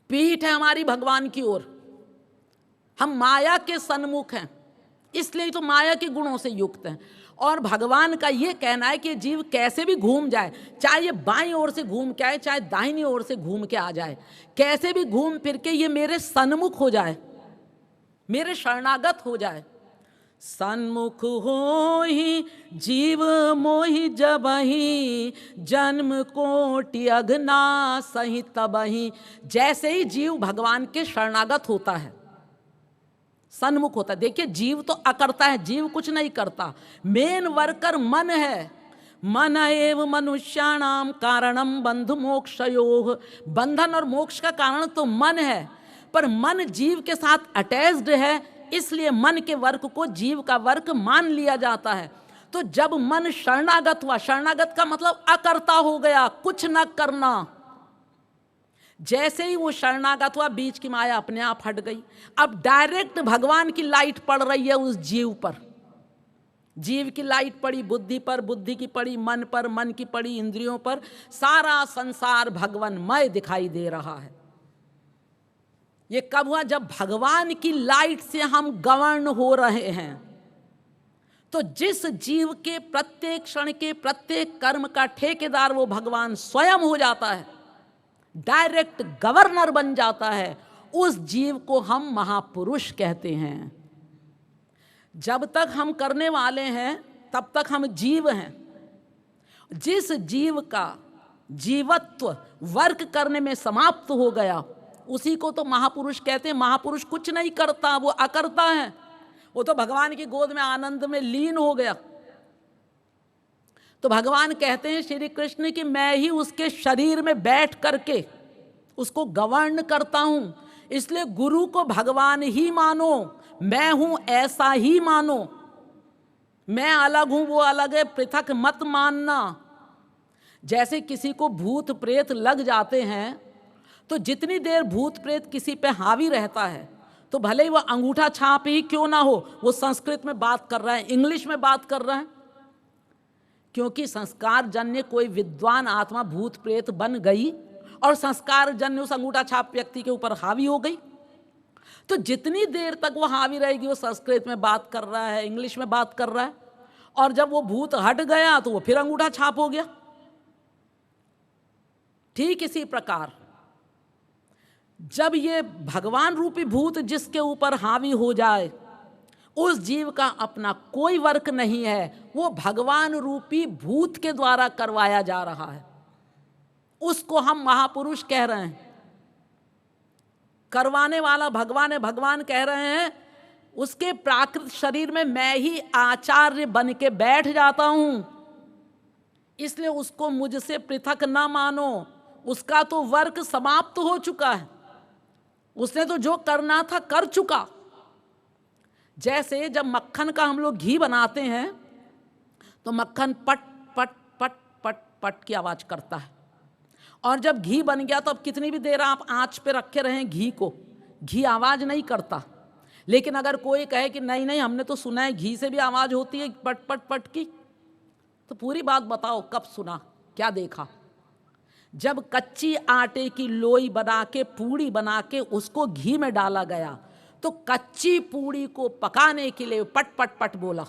पीठ है हमारी भगवान की ओर, हम माया के सन्मुख हैं, इसलिए तो माया के गुणों से युक्त हैं। और भगवान का ये कहना है कि जीव कैसे भी घूम जाए, चाहे ये बाईं ओर से घूम के आए, चाहे दाहिनी ओर से घूम के आ जाए, कैसे भी घूम फिर के ये मेरे सन्मुख हो जाए, मेरे शरणागत हो जाए। सन्मुख हो ही जीव मोहि जबहि जन्म कोटि अघना सही तबहि। जैसे ही जीव भगवान के शरणागत होता है, सन्मुख होता है। देखिए जीव तो अकर्ता है, जीव कुछ नहीं करता, मेन वर्कर मन है। मन एव मनुष्याणाम कारणम बंधु मोक्षयोः। बंधन और मोक्ष का कारण तो मन है, पर मन जीव के साथ अटैच्ड है, इसलिए मन के वर्क को जीव का वर्क मान लिया जाता है। तो जब मन शरणागत हुआ, शरणागत का मतलब अकर्ता हो गया, कुछ न करना, जैसे ही वो शरणागत हुआ बीच की माया अपने आप हट गई। अब डायरेक्ट भगवान की लाइट पड़ रही है उस जीव पर। जीव की लाइट पड़ी बुद्धि पर, बुद्धि की पड़ी मन पर, मन की पड़ी इंद्रियों पर, सारा संसार भगवानमय दिखाई दे रहा है। ये कब हुआ? जब भगवान की लाइट से हम गवर्न हो रहे हैं। तो जिस जीव के प्रत्येक क्षण के प्रत्येक कर्म का ठेकेदार वो भगवान स्वयं हो जाता है, डायरेक्ट गवर्नर बन जाता है, उस जीव को हम महापुरुष कहते हैं। जब तक हम करने वाले हैं तब तक हम जीव हैं। जिस जीव का जीवत्व वर्क करने में समाप्त हो गया उसी को तो महापुरुष कहते हैं। महापुरुष कुछ नहीं करता, वो अकर्ता है, वो तो भगवान की गोद में आनंद में लीन हो गया। तो भगवान कहते हैं श्री कृष्ण कि मैं ही उसके शरीर में बैठ करके उसको गवर्न करता हूं, इसलिए गुरु को भगवान ही मानो, मैं हूं ऐसा ही मानो। मैं अलग हूं वो अलग है, पृथक मत मानना। जैसे किसी को भूत प्रेत लग जाते हैं तो जितनी देर भूत प्रेत किसी पे हावी रहता है, तो भले ही वो अंगूठा छाप ही क्यों ना हो, वो संस्कृत में बात कर रहा है, इंग्लिश में बात कर रहा है, क्योंकि संस्कार जन्य कोई विद्वान आत्मा भूत प्रेत बन गई और संस्कार जन्य उस अंगूठा छाप व्यक्ति के ऊपर हावी हो गई। तो जितनी देर तक वो हावी रहेगी वो संस्कृत में बात कर रहा है, इंग्लिश में बात कर रहा है, और जब वो भूत हट गया तो वो फिर अंगूठा छाप हो गया। ठीक इसी प्रकार जब ये भगवान रूपी भूत जिसके ऊपर हावी हो जाए, उस जीव का अपना कोई वर्क नहीं है, वो भगवान रूपी भूत के द्वारा करवाया जा रहा है, उसको हम महापुरुष कह रहे हैं। करवाने वाला भगवान है। भगवान कह रहे हैं उसके प्राकृत शरीर में मैं ही आचार्य बन के बैठ जाता हूं, इसलिए उसको मुझसे पृथक ना मानो। उसका तो वर्क समाप्त हो चुका है, उसने तो जो करना था कर चुका। जैसे जब मक्खन का हम लोग घी बनाते हैं तो मक्खन पट पट पट पट पट की आवाज करता है, और जब घी बन गया तो अब कितनी भी देर आप आंच पे रखे रहें घी को, घी आवाज नहीं करता। लेकिन अगर कोई कहे कि नहीं नहीं हमने तो सुना है घी से भी आवाज होती है पट पट पट की, तो पूरी बात बताओ, कब सुना, क्या देखा? जब कच्ची आटे की लोई बना के पूड़ी बना के उसको घी में डाला गया तो कच्ची पूड़ी को पकाने के लिए पट पट पट बोला,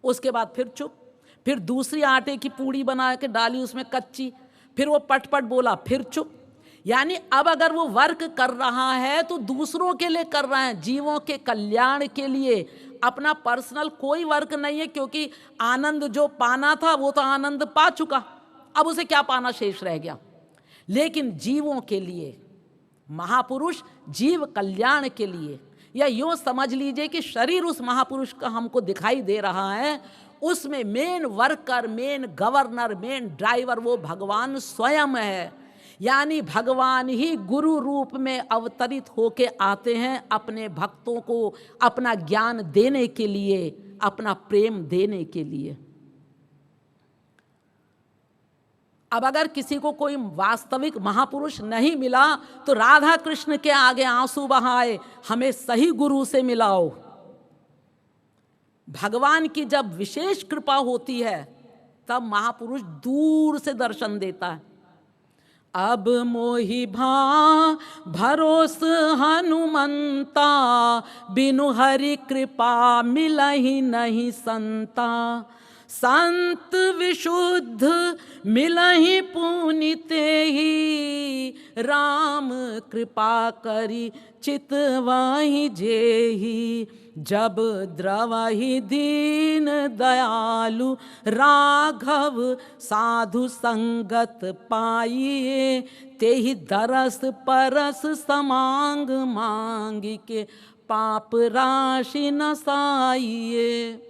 उसके बाद फिर चुप। फिर दूसरी आटे की पूड़ी बना के डाली उसमें कच्ची, फिर वो पट पट बोला, फिर चुप। यानी अब अगर वो वर्क कर रहा है तो दूसरों के लिए कर रहा है, जीवों के कल्याण के लिए। अपना पर्सनल कोई वर्क नहीं है, क्योंकि आनंद जो पाना था वो तो आनंद पा चुका, अब उसे क्या पाना शेष रह गया। लेकिन जीवों के लिए महापुरुष जीव कल्याण के लिए, या यूँ समझ लीजिए कि शरीर उस महापुरुष का हमको दिखाई दे रहा है, उसमें main worker, main governor, main driver वो भगवान स्वयं है। यानी भगवान ही गुरु रूप में अवतरित होके आते हैं अपने भक्तों को अपना ज्ञान देने के लिए, अपना प्रेम देने के लिए। अब अगर किसी को कोई वास्तविक महापुरुष नहीं मिला तो राधा कृष्ण के आगे आंसू बहाए, हमें सही गुरु से मिलाओ। भगवान की जब विशेष कृपा होती है तब महापुरुष दूर से दर्शन देता है। अब मोहि भरोस हनुमंता, बिनु हरि कृपा मिलहि नहीं संता। संत विशुद्ध मिलहि पुनिते ही, राम कृपा करी चितवाहि जेहि। जब द्रवहि दीन दयालु, राघव साधु संगत पाइए। तेहि दरस परस समांग, मांग के पाप राशि नसाइए।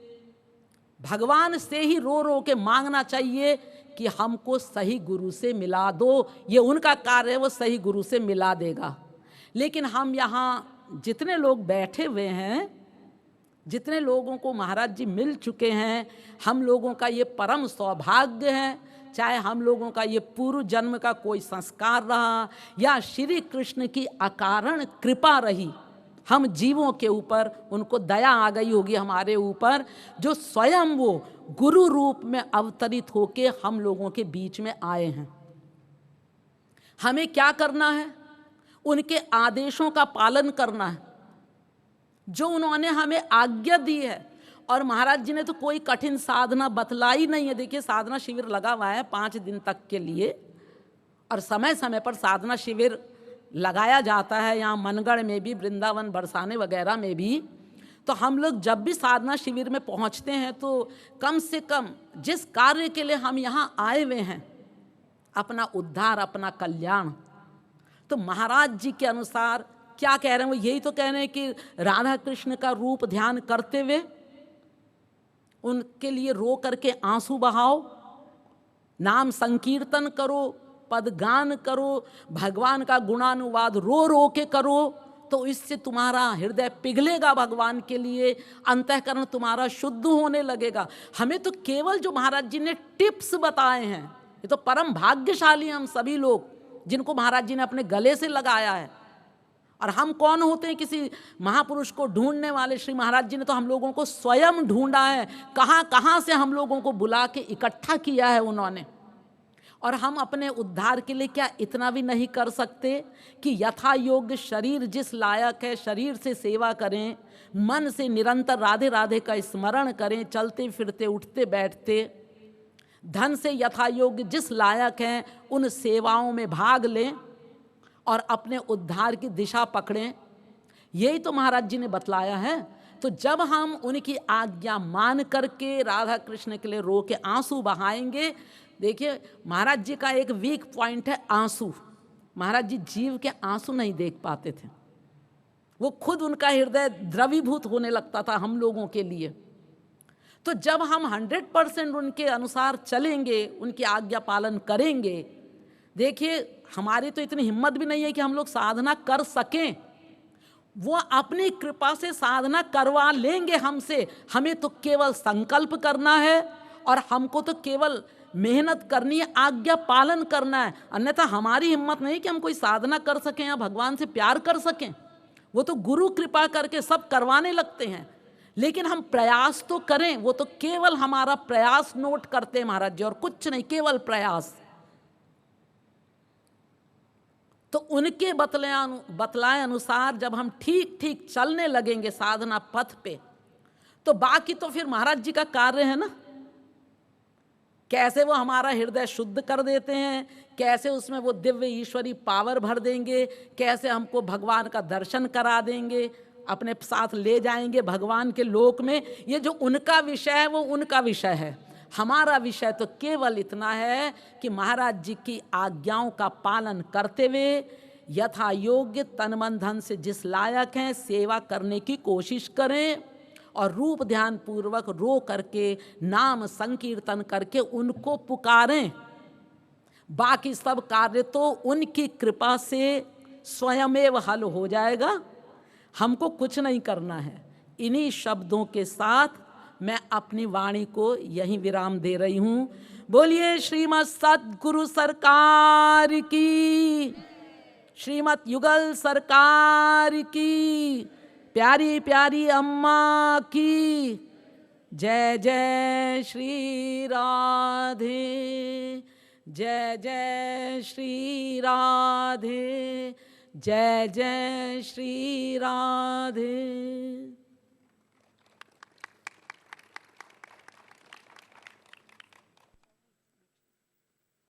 भगवान से ही रो रो के मांगना चाहिए कि हमको सही गुरु से मिला दो। ये उनका कार्य है, वो सही गुरु से मिला देगा। लेकिन हम यहाँ जितने लोग बैठे हुए हैं, जितने लोगों को महाराज जी मिल चुके हैं, हम लोगों का ये परम सौभाग्य है। चाहे हम लोगों का ये पूर्व जन्म का कोई संस्कार रहा या श्री कृष्ण की अकारण कृपा रही, हम जीवों के ऊपर उनको दया आ गई होगी हमारे ऊपर, जो स्वयं वो गुरु रूप में अवतरित होके हम लोगों के बीच में आए हैं। हमें क्या करना है? उनके आदेशों का पालन करना है जो उन्होंने हमें आज्ञा दी है। और महाराज जी ने तो कोई कठिन साधना बतलाई नहीं है। देखिए, साधना शिविर लगा हुआ है 5 दिन तक के लिए, और समय समय पर साधना शिविर लगाया जाता है, यहाँ मनगढ़ में भी, वृंदावन बरसाने वगैरह में भी। तो हम लोग जब भी साधना शिविर में पहुँचते हैं तो कम से कम जिस कार्य के लिए हम यहाँ आए हुए हैं, अपना उद्धार, अपना कल्याण, तो महाराज जी के अनुसार क्या कह रहे हैं, वो यही तो कह रहे हैं कि राधा कृष्ण का रूप ध्यान करते हुए उनके लिए रो करके आंसू बहाओ, नाम संकीर्तन करो, पद गान करो, भगवान का गुणानुवाद रो रो के करो, तो इससे तुम्हारा हृदय पिघलेगा भगवान के लिए, अंतःकरण तुम्हारा शुद्ध होने लगेगा। हमें तो केवल जो महाराज जी ने टिप्स बताए हैं, ये तो परम भाग्यशाली हम सभी लोग जिनको महाराज जी ने अपने गले से लगाया है। और हम कौन होते हैं किसी महापुरुष को ढूंढने वाले? श्री महाराज जी ने तो हम लोगों को स्वयं ढूंढा है, कहाँ कहाँ से हम लोगों को बुला के इकट्ठा किया है उन्होंने। और हम अपने उद्धार के लिए क्या इतना भी नहीं कर सकते कि यथा योग्य शरीर जिस लायक है शरीर से सेवा करें, मन से निरंतर राधे राधे का स्मरण करें, चलते फिरते उठते बैठते, धन से यथा योग्य जिस लायक हैं उन सेवाओं में भाग लें और अपने उद्धार की दिशा पकड़ें। यही तो महाराज जी ने बतलाया है। तो जब हम उनकी आज्ञा मान करके राधा कृष्ण के लिए रो के आंसू बहाएंगे, देखिए महाराज जी का एक वीक पॉइंट है आंसू। महाराज जी जीव के आंसू नहीं देख पाते थे, वो खुद उनका हृदय द्रवीभूत होने लगता था हम लोगों के लिए। तो जब हम 100% उनके अनुसार चलेंगे, उनकी आज्ञा पालन करेंगे, देखिए हमारी तो इतनी हिम्मत भी नहीं है कि हम लोग साधना कर सकें, वो अपनी कृपा से साधना करवा लेंगे हमसे। हमें तो केवल संकल्प करना है और हमको तो केवल मेहनत करनी है, आज्ञा पालन करना है। अन्यथा हमारी हिम्मत नहीं कि हम कोई साधना कर सकें या भगवान से प्यार कर सकें। वो तो गुरु कृपा करके सब करवाने लगते हैं, लेकिन हम प्रयास तो करें। वो तो केवल हमारा प्रयास नोट करते हैं महाराज जी, और कुछ नहीं, केवल प्रयास। तो उनके बतलाए अनुसार जब हम ठीक ठीक चलने लगेंगे साधना पथ पे, तो बाकी तो फिर महाराज जी का कार्य है ना। कैसे वो हमारा हृदय शुद्ध कर देते हैं, कैसे उसमें वो दिव्य ईश्वरी पावर भर देंगे, कैसे हमको भगवान का दर्शन करा देंगे, अपने साथ ले जाएंगे भगवान के लोक में। ये जो उनका विषय है वो उनका विषय है, हमारा विषय तो केवल इतना है कि महाराज जी की आज्ञाओं का पालन करते हुए यथा योग्य तन मन धन से जिस लायक हैं सेवा करने की कोशिश करें, और रूप ध्यान पूर्वक रो करके नाम संकीर्तन करके उनको पुकारें। बाकी सब कार्य तो उनकी कृपा से स्वयमेव हल हो जाएगा, हमको कुछ नहीं करना है। इन्हीं शब्दों के साथ मैं अपनी वाणी को यहीं विराम दे रही हूँ। बोलिए श्रीमद् सद्गुरु सरकार की, श्रीमद् युगल सरकार की, प्यारी प्यारी अम्मा की जय। जय श्री राधे, जय जय श्री राधे, जय जय श्री राधे।